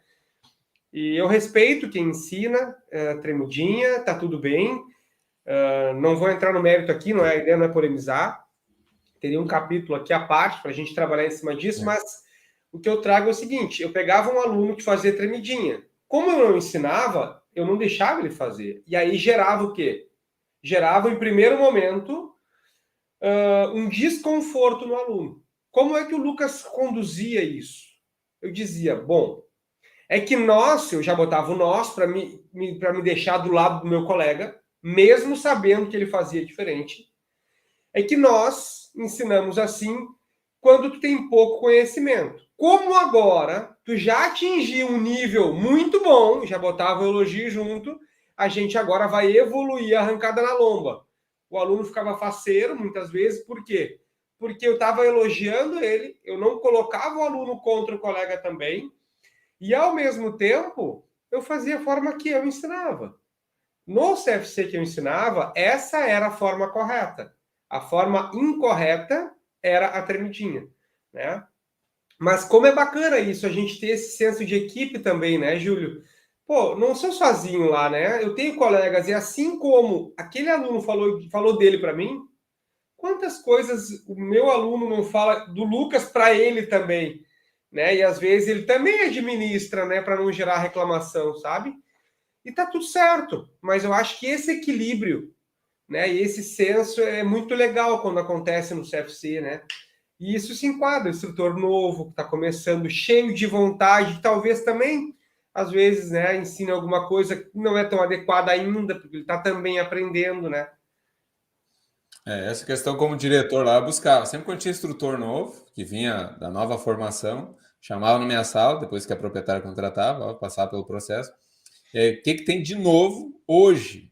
E eu respeito quem ensina tremidinha, tá tudo bem. Não vou entrar no mérito aqui, a ideia não é polemizar. Teria um capítulo aqui à parte para a gente trabalhar em cima disso, mas o que eu trago é o seguinte: eu pegava um aluno que fazia tremidinha. Como eu não ensinava, eu não deixava ele fazer. E aí gerava o quê? Gerava, em primeiro momento, um desconforto no aluno. Como é que o Lucas conduzia isso? Eu dizia, bom, é que eu já botava o nós para me deixar do lado do meu colega, mesmo sabendo que ele fazia diferente. É que nós ensinamos assim quando tu tem pouco conhecimento. Como agora tu já atingiu um nível muito bom, já botava o elogio junto, a gente agora vai evoluir a arrancada na lomba. O aluno ficava faceiro muitas vezes, por quê? Porque eu estava elogiando ele, eu não colocava o aluno contra o colega também, e ao mesmo tempo eu fazia a forma que eu ensinava. No CFC que eu ensinava, essa era a forma correta. A forma incorreta era a tremidinha, né? Mas como é bacana isso, a gente ter esse senso de equipe também, né, Júlio? Pô, não sou sozinho lá, né? Eu tenho colegas, e assim como aquele aluno falou dele para mim, quantas coisas o meu aluno não fala do Lucas para ele também, né? E às vezes ele também administra, né, para não gerar reclamação, sabe? E tá tudo certo, mas eu acho que esse equilíbrio, né, e esse senso é muito legal quando acontece no CFC, né? E isso se enquadra, instrutor novo, que está começando, cheio de vontade, talvez também às vezes, né, ensina alguma coisa que não é tão adequada ainda, porque ele está também aprendendo, né? Essa questão como diretor lá eu buscava. Sempre quando tinha instrutor novo, que vinha da nova formação, chamava na minha sala, depois que a proprietária contratava, ó, passava pelo processo. E aí, o que tem de novo hoje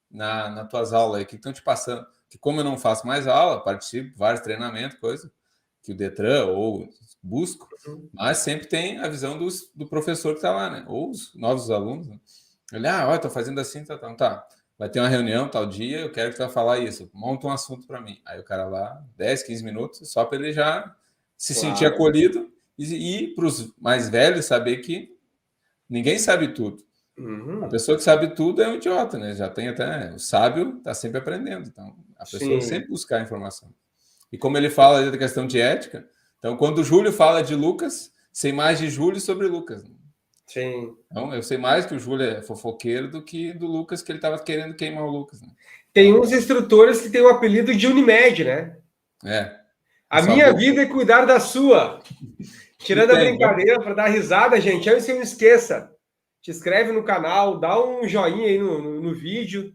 nas tuas aulas aí? O que estão te passando? Que como eu não faço mais aula, participo de vários treinamentos, coisa que o Detran ou busco, mas sempre tem a visão do professor que está lá, né? Ou os novos alunos. Né? Ele, estou fazendo assim, tá. Vai ter uma reunião tal dia, eu quero que tu vá falar isso. Monta um assunto para mim. Aí o cara lá, 10, 15 minutos, só para ele já se sentir acolhido e para os mais velhos saber que ninguém sabe tudo. A pessoa que sabe tudo é um idiota, né? Já tem até... O sábio está sempre aprendendo. Então, a pessoa sempre buscar informação. E como ele fala da questão de ética, então quando o Júlio fala de Lucas, sei mais de Júlio sobre Lucas. Sim. Então, eu sei mais que o Júlio é fofoqueiro do que do Lucas, que ele estava querendo queimar o Lucas. Né? Tem uns instrutores que têm o apelido de Unimed, né? A minha vida é cuidar da sua. Tirando a brincadeira, para dar risada, gente, antes que eu não esqueça, te inscreve no canal, dá um joinha aí no vídeo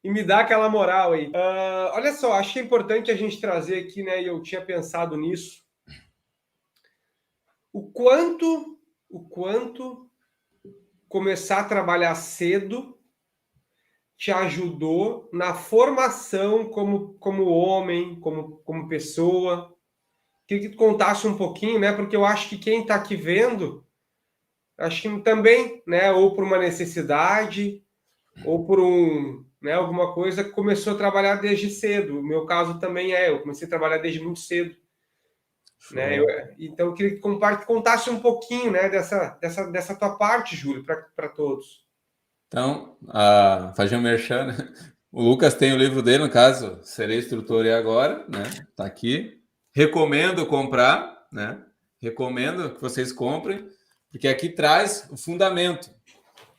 e me dá aquela moral aí. Olha só, acho que é importante a gente trazer aqui, né? E eu tinha pensado nisso. O quanto começar a trabalhar cedo te ajudou na formação como homem, como pessoa. Queria que tu contasse um pouquinho, né? Porque eu acho que quem está aqui vendo, acho que também, né? Ou por uma necessidade, ou por alguma coisa que começou a trabalhar desde cedo. O meu caso também eu comecei a trabalhar desde muito cedo. Né? Então, eu queria que contasse um pouquinho, né, dessa tua parte, Júlio, para todos. Então, fazer um merchan, né? O Lucas tem o livro dele, no caso, Serei Instrutor e Agora, né? Tá aqui. Recomendo comprar, né? Recomendo que vocês comprem, porque aqui traz o fundamento.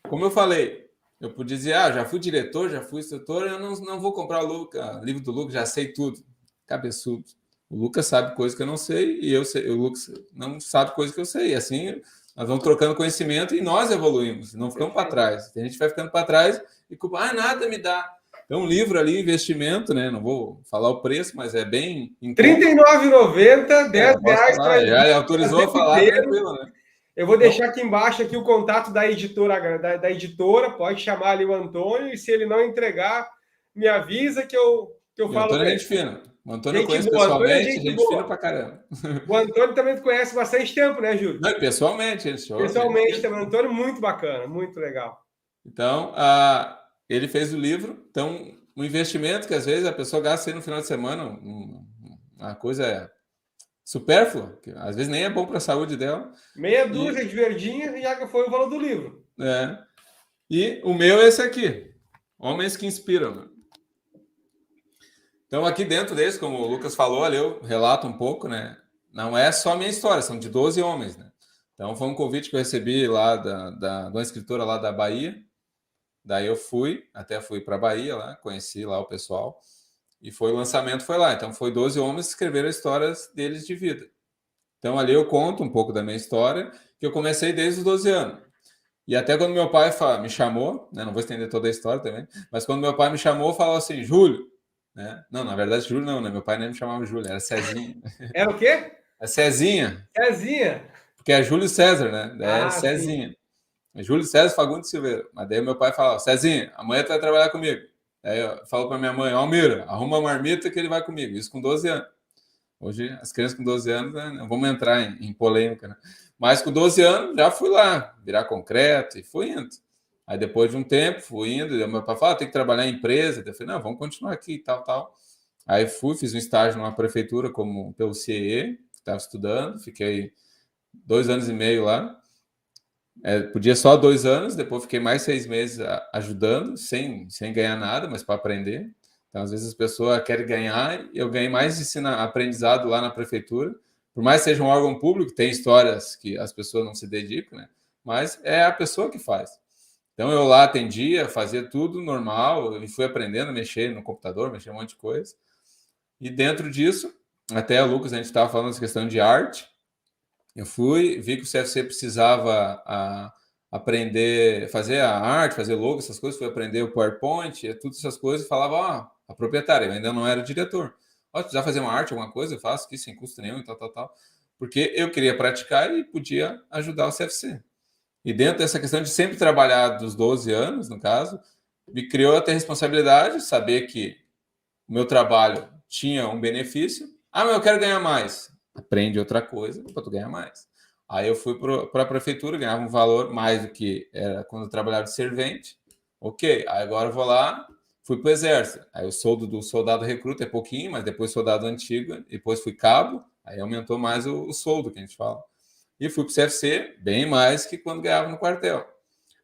Como eu falei, eu podia dizer, já fui diretor, já fui instrutor, eu não vou comprar o livro do Lucas, já sei tudo. Cabeçudo. O Lucas sabe coisas que eu não sei e o Lucas não sabe coisas que eu sei. E assim, nós vamos trocando conhecimento e nós evoluímos, não ficamos para trás. A gente vai ficando para trás e culpa, nada me dá. Tem um livro ali, investimento, né? Não vou falar o preço, mas é bem... R$ 39,90, R$10. Já autorizou a falar, tranquilo, né? Eu vou deixar aqui embaixo aqui o contato da editora, da editora, pode chamar ali o Antônio, e se ele não entregar, me avisa que eu falo. O Antônio é gente fina. O Antônio eu conheço pessoalmente, gente fina pra caramba. O Antônio também tu conhece bastante tempo, né, Júlio? Não, pessoalmente, ele show. Pessoalmente também. O Antônio, muito bacana, muito legal. Então, ele fez o livro. Então, um investimento que às vezes a pessoa gasta aí no final de semana, uma coisa supérflua, que às vezes nem é bom para a saúde dela. Meia dúzia de verdinha e já foi o valor do livro. E o meu é esse aqui, Homens que Inspiram. Então, aqui dentro desse, como o Lucas falou ali, eu relato um pouco, né? Não é só a minha história, são de 12 homens, né? Então, foi um convite que eu recebi lá de uma escritora lá da Bahia. Daí eu fui para a Bahia lá, conheci lá o pessoal. E o lançamento foi lá. Então, foi 12 homens que escreveram histórias deles de vida. Então, ali eu conto um pouco da minha história, que eu comecei desde os 12 anos. E até quando meu pai me chamou, né? Não vou estender toda a história também, mas quando meu pai me chamou, falou assim, Júlio, né? Não, na verdade, Júlio não, né? Meu pai nem me chamava Júlio, era Cezinha. Era o quê? É Cezinha. Cezinha. Porque é Júlio César, né? É Cezinha. É Júlio César Fagundes Silveira. Mas daí meu pai falava, Cezinha, amanhã tu vai trabalhar comigo. Aí eu falo para minha mãe, Almira, arruma uma marmita que ele vai comigo. Isso com 12 anos. Hoje, as crianças com 12 anos, né? Não vamos entrar em polêmica, né? Mas com 12 anos, já fui lá, virar concreto, e fui indo. Aí, depois de um tempo, fui indo, e meu pai falou, tem que trabalhar em empresa. Eu falei, não, vamos continuar aqui, e tal. Aí fiz um estágio numa prefeitura pelo CIE, estava estudando, fiquei 2 anos e meio lá. Podia só 2 anos, depois fiquei mais 6 meses ajudando, sem ganhar nada, mas para aprender. Então, às vezes as pessoas querem ganhar, eu ganhei mais aprendizado lá na prefeitura, por mais que seja um órgão público, tem histórias que as pessoas não se dedicam, né? Mas é a pessoa que faz. Então, eu lá atendia, fazia tudo normal, e fui aprendendo a mexer no computador, mexer um monte de coisa. E dentro disso, até o Lucas, a gente estava falando dessa questão de arte, eu vi que o CFC precisava aprender, fazer a arte, fazer logo, essas coisas, fui aprender o PowerPoint, todas essas coisas, falava, a proprietária, eu ainda não era diretor. Se precisar fazer uma arte, alguma coisa, eu faço aqui sem custo nenhum e tal. Porque eu queria praticar e podia ajudar o CFC. E dentro dessa questão de sempre trabalhar dos 12 anos, no caso, me criou a ter responsabilidade, saber que o meu trabalho tinha um benefício. Mas eu quero ganhar mais. Aprende outra coisa para tu ganhar mais. Aí eu fui para a prefeitura, ganhava um valor mais do que era quando eu trabalhava de servente. Ok, aí agora eu vou lá, fui para o exército. Aí o soldo do soldado recruta é pouquinho, mas depois soldado antigo, depois fui cabo, aí aumentou mais o soldo que a gente fala. E fui para o CFC, bem mais que quando ganhava no quartel.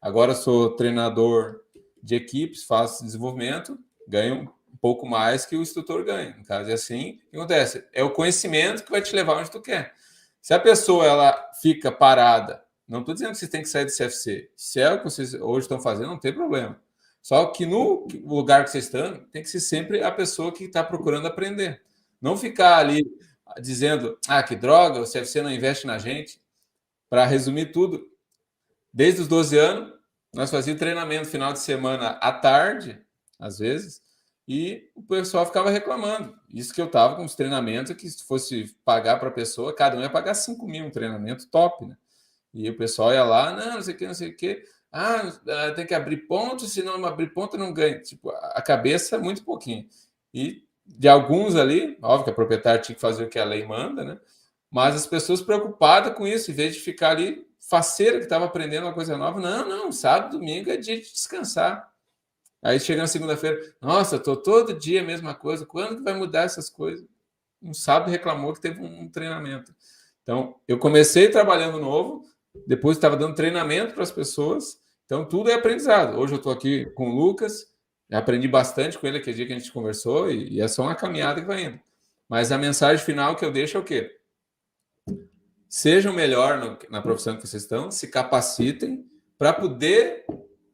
Agora sou treinador de equipes, faço desenvolvimento, ganho um pouco mais que o instrutor ganha. No caso, é assim, o que acontece? É o conhecimento que vai te levar onde tu quer. Se a pessoa ela fica parada, não estou dizendo que você tem que sair do CFC. Se é o que vocês hoje estão fazendo, não tem problema. Só que no lugar que vocês estão, tem que ser sempre a pessoa que está procurando aprender. Não ficar ali dizendo, que droga, o CFC não investe na gente. Para resumir tudo, desde os 12 anos, nós fazíamos treinamento final de semana à tarde, às vezes, e o pessoal ficava reclamando. Isso que eu estava com os treinamentos, que se fosse pagar para a pessoa, cada um ia pagar 5 mil, um treinamento top, né? E o pessoal ia lá, não sei o que, não sei o que. Tem que abrir ponto, se não abrir ponto, não ganha. Tipo, a cabeça, muito pouquinho. E de alguns ali, óbvio que a proprietária tinha que fazer o que a lei manda, né? Mas as pessoas preocupadas com isso, em vez de ficar ali faceira que estava aprendendo uma coisa nova, não, sábado, domingo é dia de descansar. Aí chega na segunda-feira, nossa, tô todo dia a mesma coisa, quando que vai mudar essas coisas? Um sábado reclamou que teve um treinamento. Então, eu comecei trabalhando novo, depois estava dando treinamento para as pessoas, então tudo é aprendizado. Hoje eu estou aqui com o Lucas, aprendi bastante com ele aquele dia que a gente conversou, e é só uma caminhada que vai indo. Mas a mensagem final que eu deixo é o quê? Sejam melhor na profissão que vocês estão, se capacitem para poder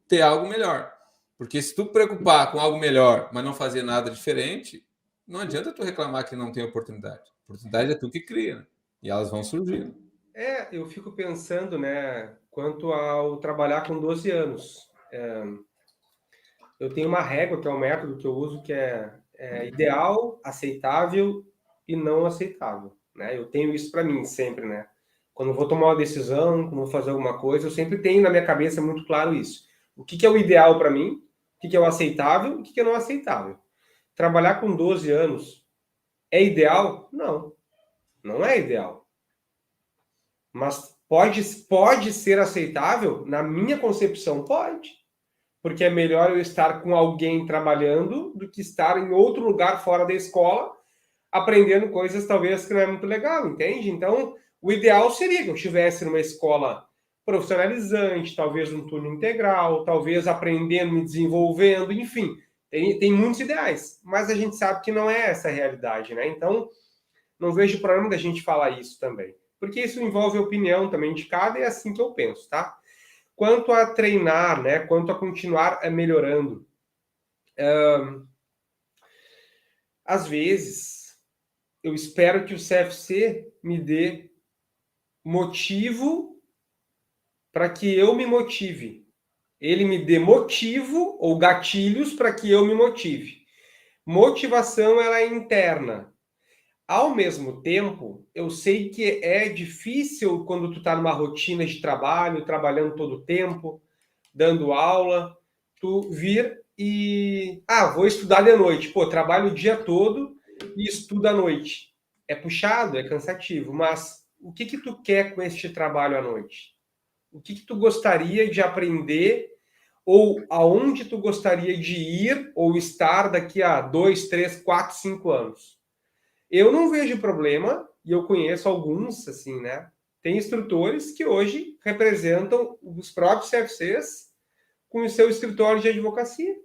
ter algo melhor. Porque se tu preocupar com algo melhor, mas não fazer nada diferente, não adianta tu reclamar que não tem oportunidade. A oportunidade é tu que cria, né? E elas vão surgindo. Eu fico pensando, né, quanto ao trabalhar com 12 anos. Eu tenho uma régua, que é um método que eu uso, que é ideal, aceitável e não aceitável, né? Eu tenho isso para mim sempre, né? Quando eu vou tomar uma decisão, quando eu vou fazer alguma coisa, eu sempre tenho na minha cabeça muito claro isso. O que é o ideal para mim, o que é o aceitável e o que é não aceitável. Trabalhar com 12 anos é ideal? Não, não é ideal. Mas pode ser aceitável? Na minha concepção, pode. Porque é melhor eu estar com alguém trabalhando do que estar em outro lugar fora da escola, aprendendo coisas talvez que não é muito legal, entende? Então, o ideal seria que eu estivesse numa escola profissionalizante, talvez num turno integral, talvez aprendendo, me desenvolvendo, enfim, tem muitos ideais, mas a gente sabe que não é essa a realidade, né? Então, não vejo problema da gente falar isso também, porque isso envolve a opinião também de cada, e é assim que eu penso, tá? Quanto a treinar, né? Quanto a continuar melhorando, às vezes eu espero que o CFC me dê motivo para que eu me motive. Ele me dê motivo ou gatilhos para que eu me motive. Motivação ela é interna. Ao mesmo tempo, eu sei que é difícil quando tu está numa rotina de trabalho, trabalhando todo o tempo, dando aula, tu vir e... vou estudar de noite. Pô, trabalho o dia todo e estudo à noite. É puxado, é cansativo, mas o que tu quer com este trabalho à noite? O que tu gostaria de aprender ou aonde tu gostaria de ir ou estar daqui a 2, 3, 4, 5 anos? Eu não vejo problema, e eu conheço alguns, assim, né? Tem instrutores que hoje representam os próprios CFCs com o seu escritório de advocacia.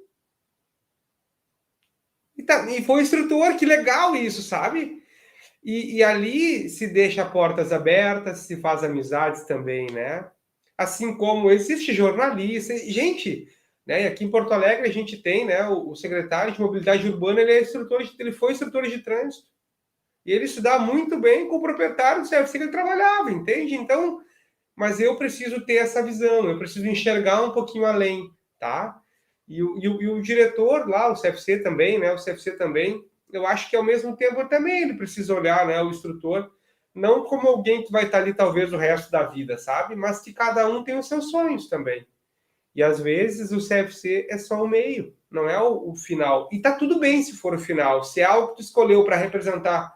E foi instrutor, que legal isso, sabe? E ali se deixa portas abertas, se faz amizades também, né? Assim como existe jornalista, gente, né? Aqui em Porto Alegre a gente tem, né? O secretário de Mobilidade Urbana, ele foi instrutor de trânsito. E ele se dá muito bem com o proprietário do CFC que ele trabalhava, entende? Então, mas eu preciso ter essa visão, eu preciso enxergar um pouquinho além, tá? E o diretor lá, o CFC também, né? O CFC também, eu acho que ao mesmo tempo também ele precisa olhar, né? O instrutor, não como alguém que vai estar ali talvez o resto da vida, sabe? Mas que cada um tem os seus sonhos também. E às vezes o CFC é só o meio, não é o final. E tá tudo bem se for o final. Se é algo que tu escolheu para representar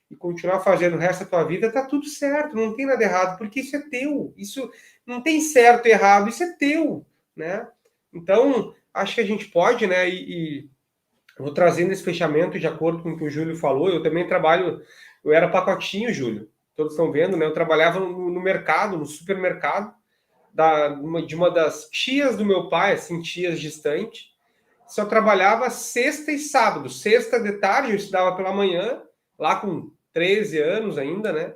e continuar fazendo o resto da tua vida, tá tudo certo, não tem nada errado, porque isso é teu. Isso não tem certo e errado, isso é teu, né? Então, acho que a gente pode, né? E vou trazendo esse fechamento de acordo com o que o Júlio falou. Eu também trabalho, eu era pacotinho, Júlio. Todos estão vendo, né? Eu trabalhava no mercado, no supermercado, de uma das tias do meu pai, assim, tias distante. Só trabalhava sexta e sábado. Sexta de tarde, eu estudava pela manhã, lá com 13 anos ainda, né?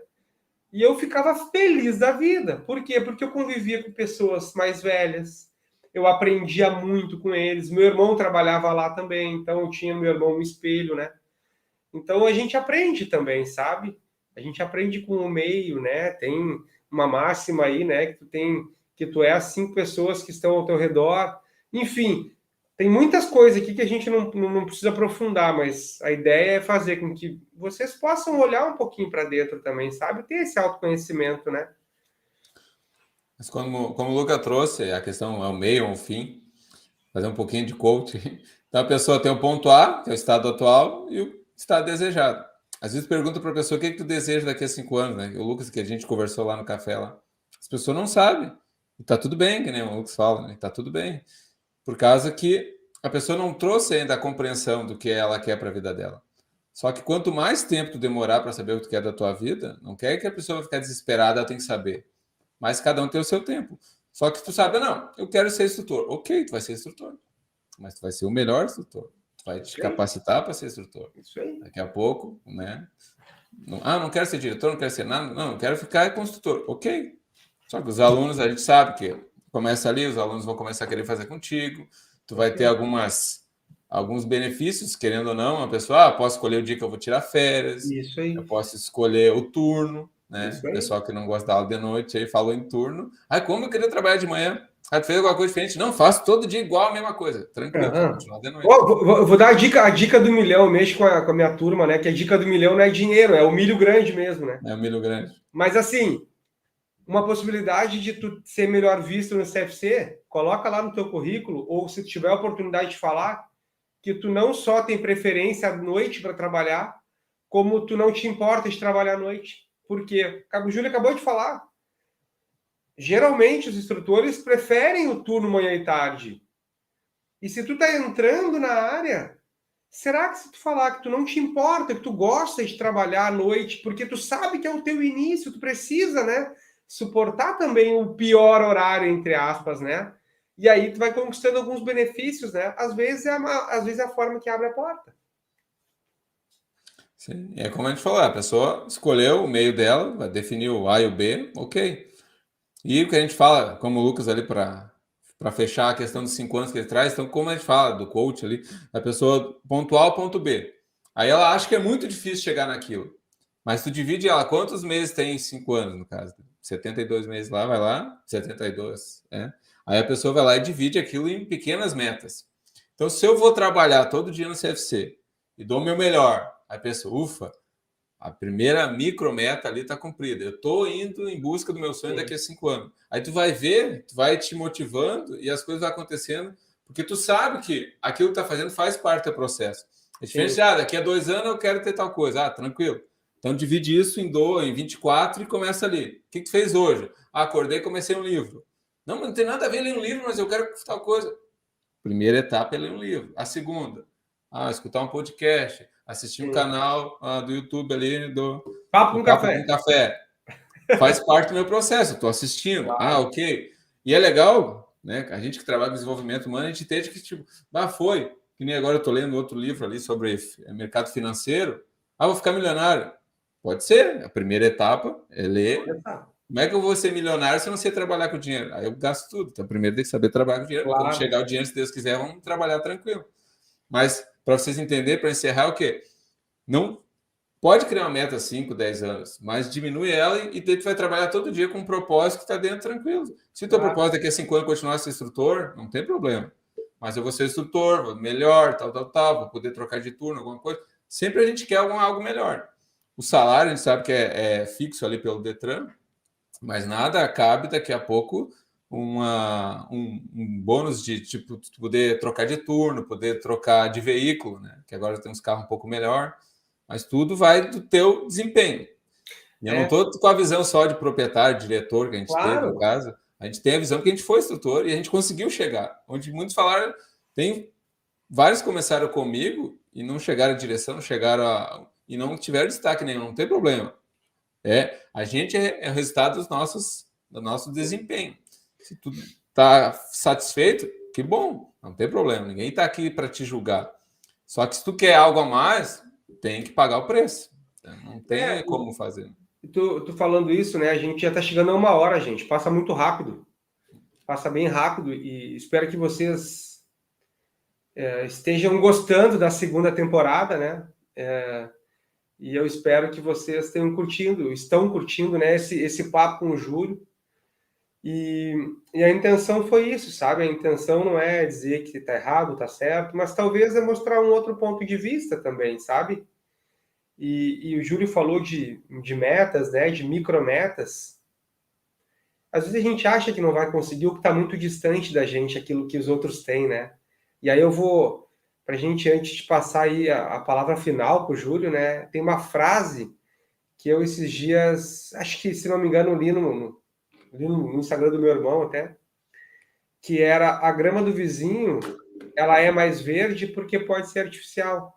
E eu ficava feliz da vida. Por quê? Porque eu convivia com pessoas mais velhas, eu aprendia muito com eles. Meu irmão trabalhava lá também, então eu tinha meu irmão no espelho, né? Então a gente aprende também, sabe? A gente aprende com o meio, né? Tem uma máxima aí, né? Que tu é as 5 pessoas que estão ao teu redor. Enfim, tem muitas coisas aqui que a gente não precisa aprofundar, mas a ideia é fazer com que vocês possam olhar um pouquinho para dentro também, sabe? Ter esse autoconhecimento, né? Mas como o Luca trouxe, a questão é o meio ou o fim, fazer um pouquinho de coaching. Então a pessoa tem o ponto A, que é o estado atual, e o estado desejado. Às vezes pergunta para a pessoa o que tu deseja daqui a 5 anos, né? O Lucas, que a gente conversou lá no café lá. As pessoas não sabem. E tá tudo bem, que nem o Lucas fala, né? Tá tudo bem. Por causa que a pessoa não trouxe ainda a compreensão do que ela quer para a vida dela. Só que quanto mais tempo tu demorar para saber o que tu quer da tua vida, não quer que a pessoa vai ficar desesperada, ela tem que saber. Mas cada um tem o seu tempo. Só que tu sabe, não, eu quero ser instrutor. Ok, tu vai ser instrutor. Mas tu vai ser o melhor instrutor. Tu vai te capacitar para ser instrutor. Isso aí. Daqui a pouco, né? Não quero ser diretor, não quero ser nada. Não, quero ficar construtor. Ok. Só que os alunos, a gente sabe que começa ali, os alunos vão começar a querer fazer contigo. Tu vai ter alguns benefícios, querendo ou não. A pessoa, posso escolher o dia que eu vou tirar férias. Isso aí. Eu posso escolher o turno, né? Isso aí. O pessoal que não gosta da aula de noite aí falou em turno. Como eu queria trabalhar de manhã? Tu fez alguma coisa diferente? Não, faço todo dia igual a mesma coisa. Tranquilo, continuar de noite. Vou dar a dica do milhão, eu mexo com a minha turma, né? Que a dica do milhão não é dinheiro, é o milho grande mesmo, né? É o milho grande. Mas assim, uma possibilidade de tu ser melhor visto no CFC, coloca lá no teu currículo, ou se tiver a oportunidade de falar, que tu não só tem preferência à noite para trabalhar, como tu não te importa de trabalhar à noite. Por quê? O Júlio acabou de falar. Geralmente os instrutores preferem o turno manhã e tarde. E se tu tá entrando na área, será que se tu falar que tu não te importa, que tu gosta de trabalhar à noite, porque tu sabe que é o teu início, tu precisa, né, suportar também o pior horário, entre aspas, né? E aí tu vai conquistando alguns benefícios, né? Às vezes é a forma que abre a porta. Sim, é como a gente falou, a pessoa escolheu o meio dela, definiu o A e o B, ok. E o que a gente fala, como o Lucas ali para fechar a questão dos 5 anos que ele traz, então como a gente fala do coach ali, a pessoa ponto A ao ponto B. Aí ela acha que é muito difícil chegar naquilo. Mas tu divide ela, quantos meses tem em 5 anos, no caso? 72 meses lá, vai lá, 72, né? Aí a pessoa vai lá e divide aquilo em pequenas metas. Então, se eu vou trabalhar todo dia no CFC e dou o meu melhor, aí a pessoa, ufa, a primeira micrometa ali está cumprida. Eu estou indo em busca do meu sonho daqui a 5 anos. Aí tu vai ver, tu vai te motivando e as coisas vão acontecendo, porque tu sabe que aquilo que está fazendo faz parte do processo. É diferente de, daqui a 2 anos eu quero ter tal coisa. Tranquilo. Então divide isso em 24 e começa ali. O que tu fez hoje? Acordei e comecei um livro. Não tem nada a ver ler um livro, mas eu quero tal coisa. Primeira etapa é ler um livro. A segunda, escutar um podcast, assistir um canal do YouTube ali do Papo com Café. Faz parte do meu processo, estou assistindo. Claro. Ok. E é legal, né? A gente que trabalha com desenvolvimento humano, a gente entende que, tipo, foi. Que nem agora eu estou lendo outro livro ali sobre mercado financeiro. Vou ficar milionário. Pode ser. A primeira etapa é ler. Como é que eu vou ser milionário se eu não sei trabalhar com dinheiro? Aí eu gasto tudo. Então, primeiro tem que saber trabalhar com dinheiro. Claro. Quando chegar o dinheiro, se Deus quiser, vamos trabalhar tranquilo. Mas, para vocês entenderem, para encerrar, o quê? Não Pode criar uma meta 5, 10 anos, mas diminui ela e tu vai trabalhar todo dia com um propósito que está dentro tranquilo. Se o teu propósito daqui a 5 anos continuar ser instrutor, não tem problema. Mas eu vou ser instrutor, vou melhor, tal, vou poder trocar de turno, alguma coisa. Sempre a gente quer algo melhor. O salário, a gente sabe que é fixo ali pelo Detran, mas nada cabe daqui a pouco um bônus de tipo poder trocar de turno, poder trocar de veículo, né? Que agora tem uns carros um pouco melhor, mas tudo vai do teu desempenho. E eu não estou com a visão só de proprietário, diretor que a gente teve no caso. A gente tem a visão que a gente foi instrutor e a gente conseguiu chegar. Onde muitos falaram, tem vários começaram comigo e não chegaram à direção, não chegaram e não tiveram destaque nenhum, não tem problema. A gente é o resultado do nosso desempenho. Se tu está satisfeito, que bom, não tem problema. Ninguém está aqui para te julgar. Só que se tu quer algo a mais, tem que pagar o preço. Não tem como fazer. Tu falando isso, né? A gente já está chegando a 1 hora, gente. Passa muito rápido. Passa bem rápido. E espero que vocês estejam gostando da segunda temporada, né? E eu espero que vocês estão curtindo, né? Esse papo com o Júlio. E a intenção foi isso, sabe? A intenção não é dizer que está errado, está certo, mas talvez é mostrar um outro ponto de vista também, sabe? E o Júlio falou de metas, né? De micrometas. Às vezes a gente acha que não vai conseguir o que está muito distante da gente, aquilo que os outros têm, né? E aí eu vou, para a gente, antes de passar aí a palavra final para o Júlio, né? Tem uma frase que eu esses dias, acho que, se não me engano, li no Instagram do meu irmão até, que era: a grama do vizinho, ela é mais verde porque pode ser artificial.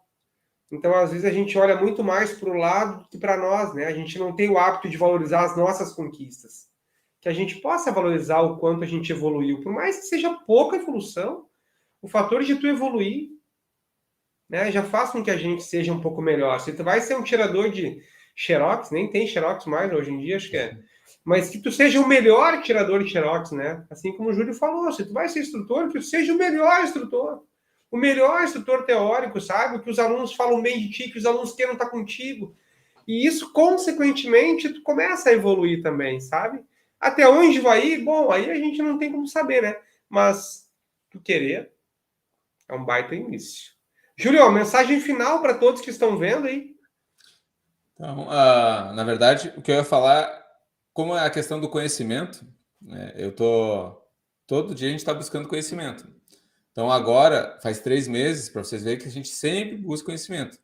Então, às vezes, a gente olha muito mais para o lado do que para nós, né? A gente não tem o hábito de valorizar as nossas conquistas. Que a gente possa valorizar o quanto a gente evoluiu. Por mais que seja pouca evolução, o fator de tu evoluir, né, já faz com que a gente seja um pouco melhor. Se tu vai ser um tirador de xerox, nem tem xerox mais hoje em dia, acho que é. Mas que tu seja o melhor tirador de xerox, né? Assim como o Júlio falou, se tu vai ser instrutor, que tu seja o melhor instrutor. O melhor instrutor teórico, sabe? Que os alunos falam bem de ti, que os alunos queiram estar contigo. E isso, consequentemente, tu começa a evoluir também, sabe? Até onde vai ir? Bom, aí a gente não tem como saber, né? Mas tu querer é um baita início. Júlio, mensagem final para todos que estão vendo aí. Então, na verdade, o que eu ia falar, como é a questão do conhecimento, né, todo dia a gente está buscando conhecimento. Então, agora, faz 3 meses, para vocês verem que a gente sempre busca conhecimento.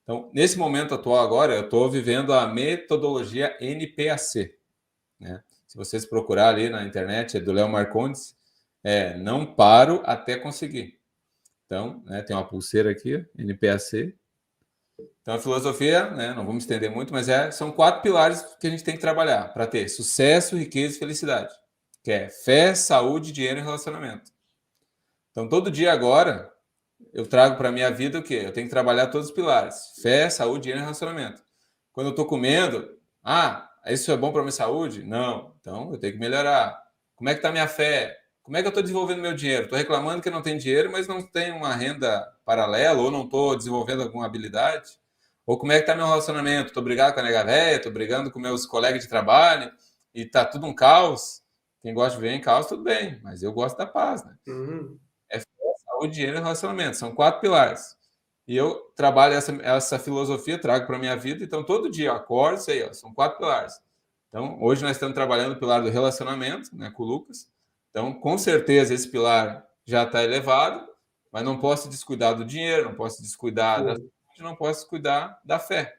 Então, nesse momento atual agora, eu estou vivendo a metodologia NPAC. Né? Se vocês procurar ali na internet, é do Léo Marcondes, não paro até conseguir. Então, né, tem uma pulseira aqui, NPAC. Então, a filosofia, né, não vamos estender muito, mas são 4 pilares que a gente tem que trabalhar para ter sucesso, riqueza e felicidade. Que é fé, saúde, dinheiro e relacionamento. Então, todo dia agora, eu trago para a minha vida o quê? Eu tenho que trabalhar todos os pilares. Fé, saúde, dinheiro e relacionamento. Quando eu estou comendo, isso é bom para a minha saúde? Não. Então, eu tenho que melhorar. Como é que está a minha fé? Como é que eu estou desenvolvendo meu dinheiro? Estou reclamando que eu não tenho dinheiro, mas não tenho uma renda paralela, ou não estou desenvolvendo alguma habilidade? Ou como é que está meu relacionamento? Estou brigado com a nega véia, estou brigando com meus colegas de trabalho, e está tudo um caos. Quem gosta de ver em caos, tudo bem, mas eu gosto da paz, né? Saúde, dinheiro e relacionamento. São 4 pilares. E eu trabalho essa filosofia, trago para a minha vida. Então, todo dia eu acordo, sei, são 4 pilares. Então, hoje nós estamos trabalhando o pilar do relacionamento, né, com o Lucas. Então, com certeza, esse pilar já está elevado, mas não posso descuidar do dinheiro, não posso descuidar da saúde, não posso descuidar da fé.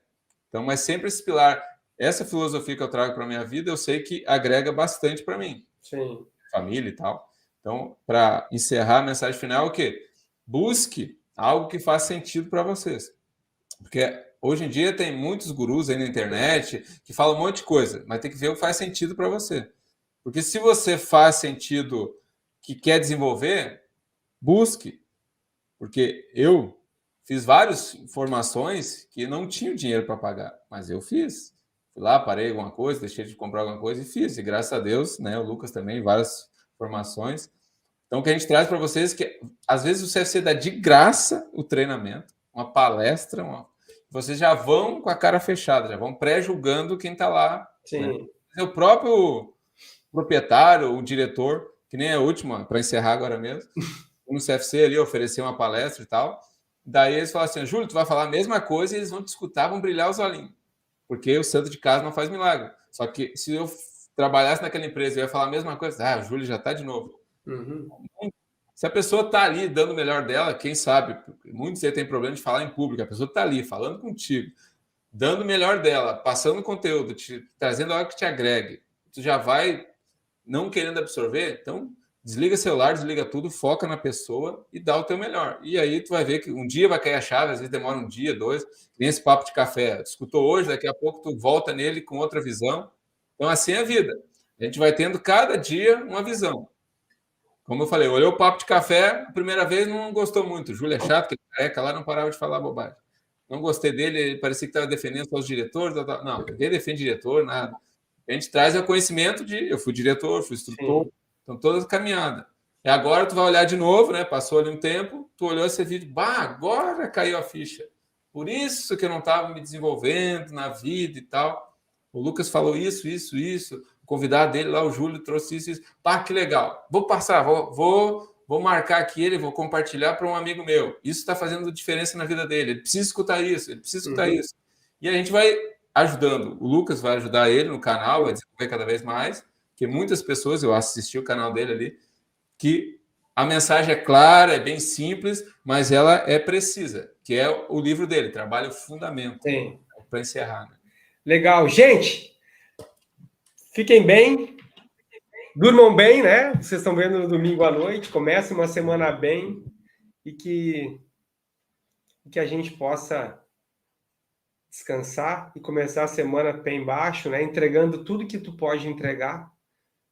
Então, mas sempre esse pilar, essa filosofia que eu trago para a minha vida, eu sei que agrega bastante para mim. Sim. Família e tal. Então, para encerrar a mensagem final, é o quê? Busque algo que faça sentido para vocês. Porque hoje em dia tem muitos gurus aí na internet que falam um monte de coisa, mas tem que ver o que faz sentido para você. Porque se você faz sentido que quer desenvolver, busque. Porque eu fiz várias formações que não tinha dinheiro para pagar, mas eu fiz. Fui lá, parei alguma coisa, deixei de comprar alguma coisa e fiz. E graças a Deus, né, o Lucas também, várias formações. Então, o que a gente traz para vocês é que, às vezes, o CFC dá de graça o treinamento, uma palestra, vocês já vão com a cara fechada, já vão pré-julgando quem está lá. Sim. Né? O próprio proprietário, o diretor, que nem a última, para encerrar agora mesmo, no CFC ali, oferecer uma palestra e tal. Daí eles falam assim, Júlio, tu vai falar a mesma coisa e eles vão te escutar, vão brilhar os olhinhos. Porque o santo de casa não faz milagre. Só que se eu trabalhasse naquela empresa e eu ia falar a mesma coisa, o Júlio já está de novo. Uhum. Se a pessoa está ali dando o melhor dela, quem sabe, muitos aí têm problema de falar em público, a pessoa está ali falando contigo, dando o melhor dela, passando conteúdo, trazendo algo que te agregue, tu já vai não querendo absorver, então desliga celular, desliga tudo, foca na pessoa e dá o teu melhor. E aí tu vai ver que um dia vai cair a chave, às vezes demora um dia, 2, tem esse papo de café, escutou hoje, daqui a pouco tu volta nele com outra visão. Então assim é a vida. A gente vai tendo cada dia uma visão. Como eu falei, olhou o papo de café, a primeira vez não gostou muito. O Júlio é chato, que ele careca lá, não parava de falar bobagem. Não gostei dele, ele parecia que estava defendendo só os diretores. Não, ninguém defende diretor, nada. A gente traz o conhecimento de eu fui diretor, fui instrutor, então toda caminhada. E agora tu vai olhar de novo, né? Passou ali um tempo, tu olhou esse vídeo, agora caiu a ficha. Por isso que eu não estava me desenvolvendo na vida e tal. O Lucas falou isso. O convidado dele lá, o Júlio, trouxe isso. Que legal. Vou passar, vou marcar aqui ele, vou compartilhar para um amigo meu. Isso está fazendo diferença na vida dele. Ele precisa escutar isso, isso. E a gente vai ajudando. O Lucas vai ajudar ele no canal, vai desenvolver cada vez mais, porque muitas pessoas, eu assisti o canal dele ali, que a mensagem é clara, é bem simples, mas ela é precisa, que é o livro dele, Trabalho Fundamento. Para encerrar. Né? Legal. Gente, fiquem bem, durmam bem, né? Vocês estão vendo no domingo à noite, comece uma semana bem e que a gente possa descansar e começar a semana pé embaixo, né? Entregando tudo que tu pode entregar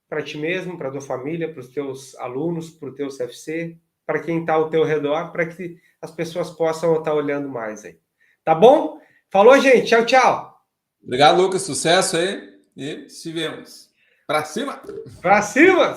para ti mesmo, para tua família, para os teus alunos, para o teu CFC, para quem está ao teu redor, para que as pessoas possam estar olhando mais aí. Tá bom? Falou, gente. Tchau, tchau. Obrigado, Lucas. Sucesso aí e se vemos. Para cima! Para cima!